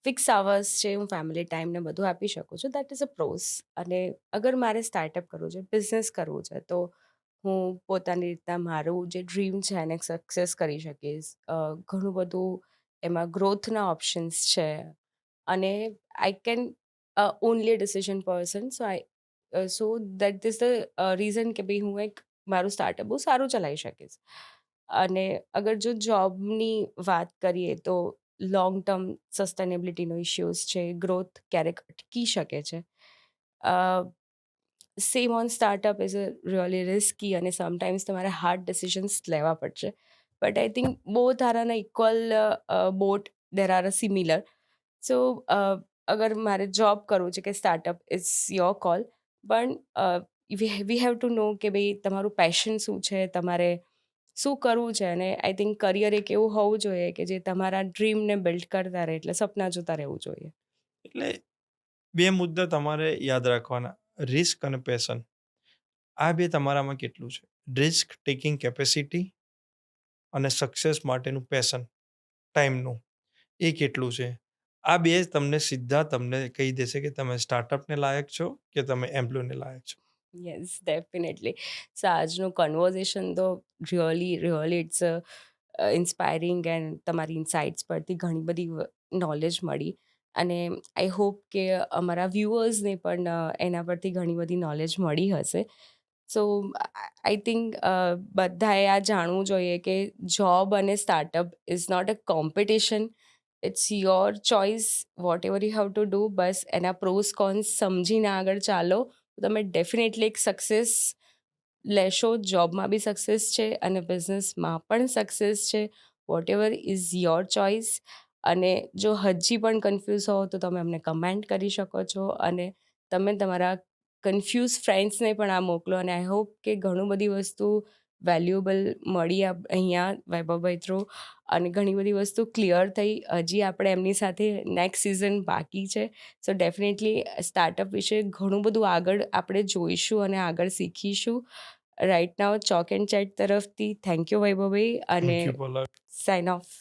ફિક્સ અવર્સ છે, હું ફેમિલી ટાઈમને બધું આપી શકું છું, દેટ ઇઝ અ પ્રોસ. અને અગર મારે સ્ટાર્ટઅપ કરવું છે, બિઝનેસ કરવું છે, તો હું પોતાની રીતના મારું જે ડ્રીમ છે એને સક્સેસ કરી શકીશ. ઘણું બધું એમાં ગ્રોથના ઓપ્શન્સ છે, અને I can only decision person. So that is the reason કે ભાઈ હું એક મારું સ્ટાર્ટઅપ બહુ સારું ચલાવી શકીશ. અને અગર જો જોબની વાત કરીએ તો લોંગ ટર્મ સસ્ટેનેબિલિટીનો ઇશ્યુઝ છે, ગ્રોથ ક્યારેક અટકી શકે છે. Same on startup is a really risky, અને સમટાઈમ્સ તમારે હાર્ડ ડિસિઝન્સ લેવા પડશે. But I think both are an equal boat, there are a similar. So અગર મારે જોબ કરવું છે કે સ્ટાર્ટઅપ, ઇઝ યોર કોલ. પણ વી હેવ ટુ નો કે ભાઈ તમારું પેશન શું છે, તમારે શું કરવું છે. અને આઈ થિંક કરિયર એક એવું હોવું જોઈએ કે જે તમારા ડ્રીમને બિલ્ડ કરતા રહે, એટલે સપના જોતા રહેવું જોઈએ. એટલે બે મુદ્દા તમારે યાદ રાખવાના, રિસ્ક અને પેશન. આ બે તમારામાં કેટલું છે? રિસ્ક ટેકિંગ કેપેસિટી અને સક્સેસ માટેનું પેશન ટાઈમનું, એ કેટલું છે? આ બે તમને સીધા તમને કહી દેશે કે તમે સ્ટાર્ટઅપને લાયક છો કે તમે એમ્પ્લોયને લાયક છો. Yes, definitely. સો આજનું કન્વર્ઝેશન તો રિયલી ઇટ્સ ઇન્સ્પાયરિંગ, એન્ડ તમારી ઇન્સાઇટ્સ પરથી ઘણી બધી નોલેજ મળી. અને આઈ હોપ કે અમારા વ્યુઅર્સને પણ એના પરથી ઘણી બધી નોલેજ મળી હશે. સો આઈ થિંક બધાએ આ જાણવું જોઈએ કે જોબ અને startup is not a competition. It's your choice, whatever you have to do. બસ એના પ્રોસ કોન્સ સમજીને આગળ ચાલો, તો તમે ડેફિનેટલી એક સક્સેસ લેશો. જોબમાં બી સક્સેસ છે અને બિઝનેસમાં પણ સક્સેસ છે. Whatever is your choice. અને જો હજી પણ કન્ફ્યુઝ હો તો તમે અમને કમેન્ટ કરી શકો છો, અને તમે તમારા કન્ફ્યુઝ ફ્રેન્ડ્સને પણ આ મોકલો. અને આઈ હોપ કે ઘણું બધી વસ્તુ વેલ્યુએબલ મળી અહીંયા વૈભવભાઈ થ્રુ, અને ઘણી બધી વસ્તુ ક્લિયર થઈ. હજી આપણે એમની સાથે નેક્સ્ટ સિઝન બાકી છે. સો ડેફિનેટલી સ્ટાર્ટઅપ વિશે ઘણું બધું આગળ આપણે જોઈશું અને આગળ શીખીશું. Right now chalk and chat તરફથી થેન્ક યુ વૈભવભાઈ, અને thank you Palak. Sign of.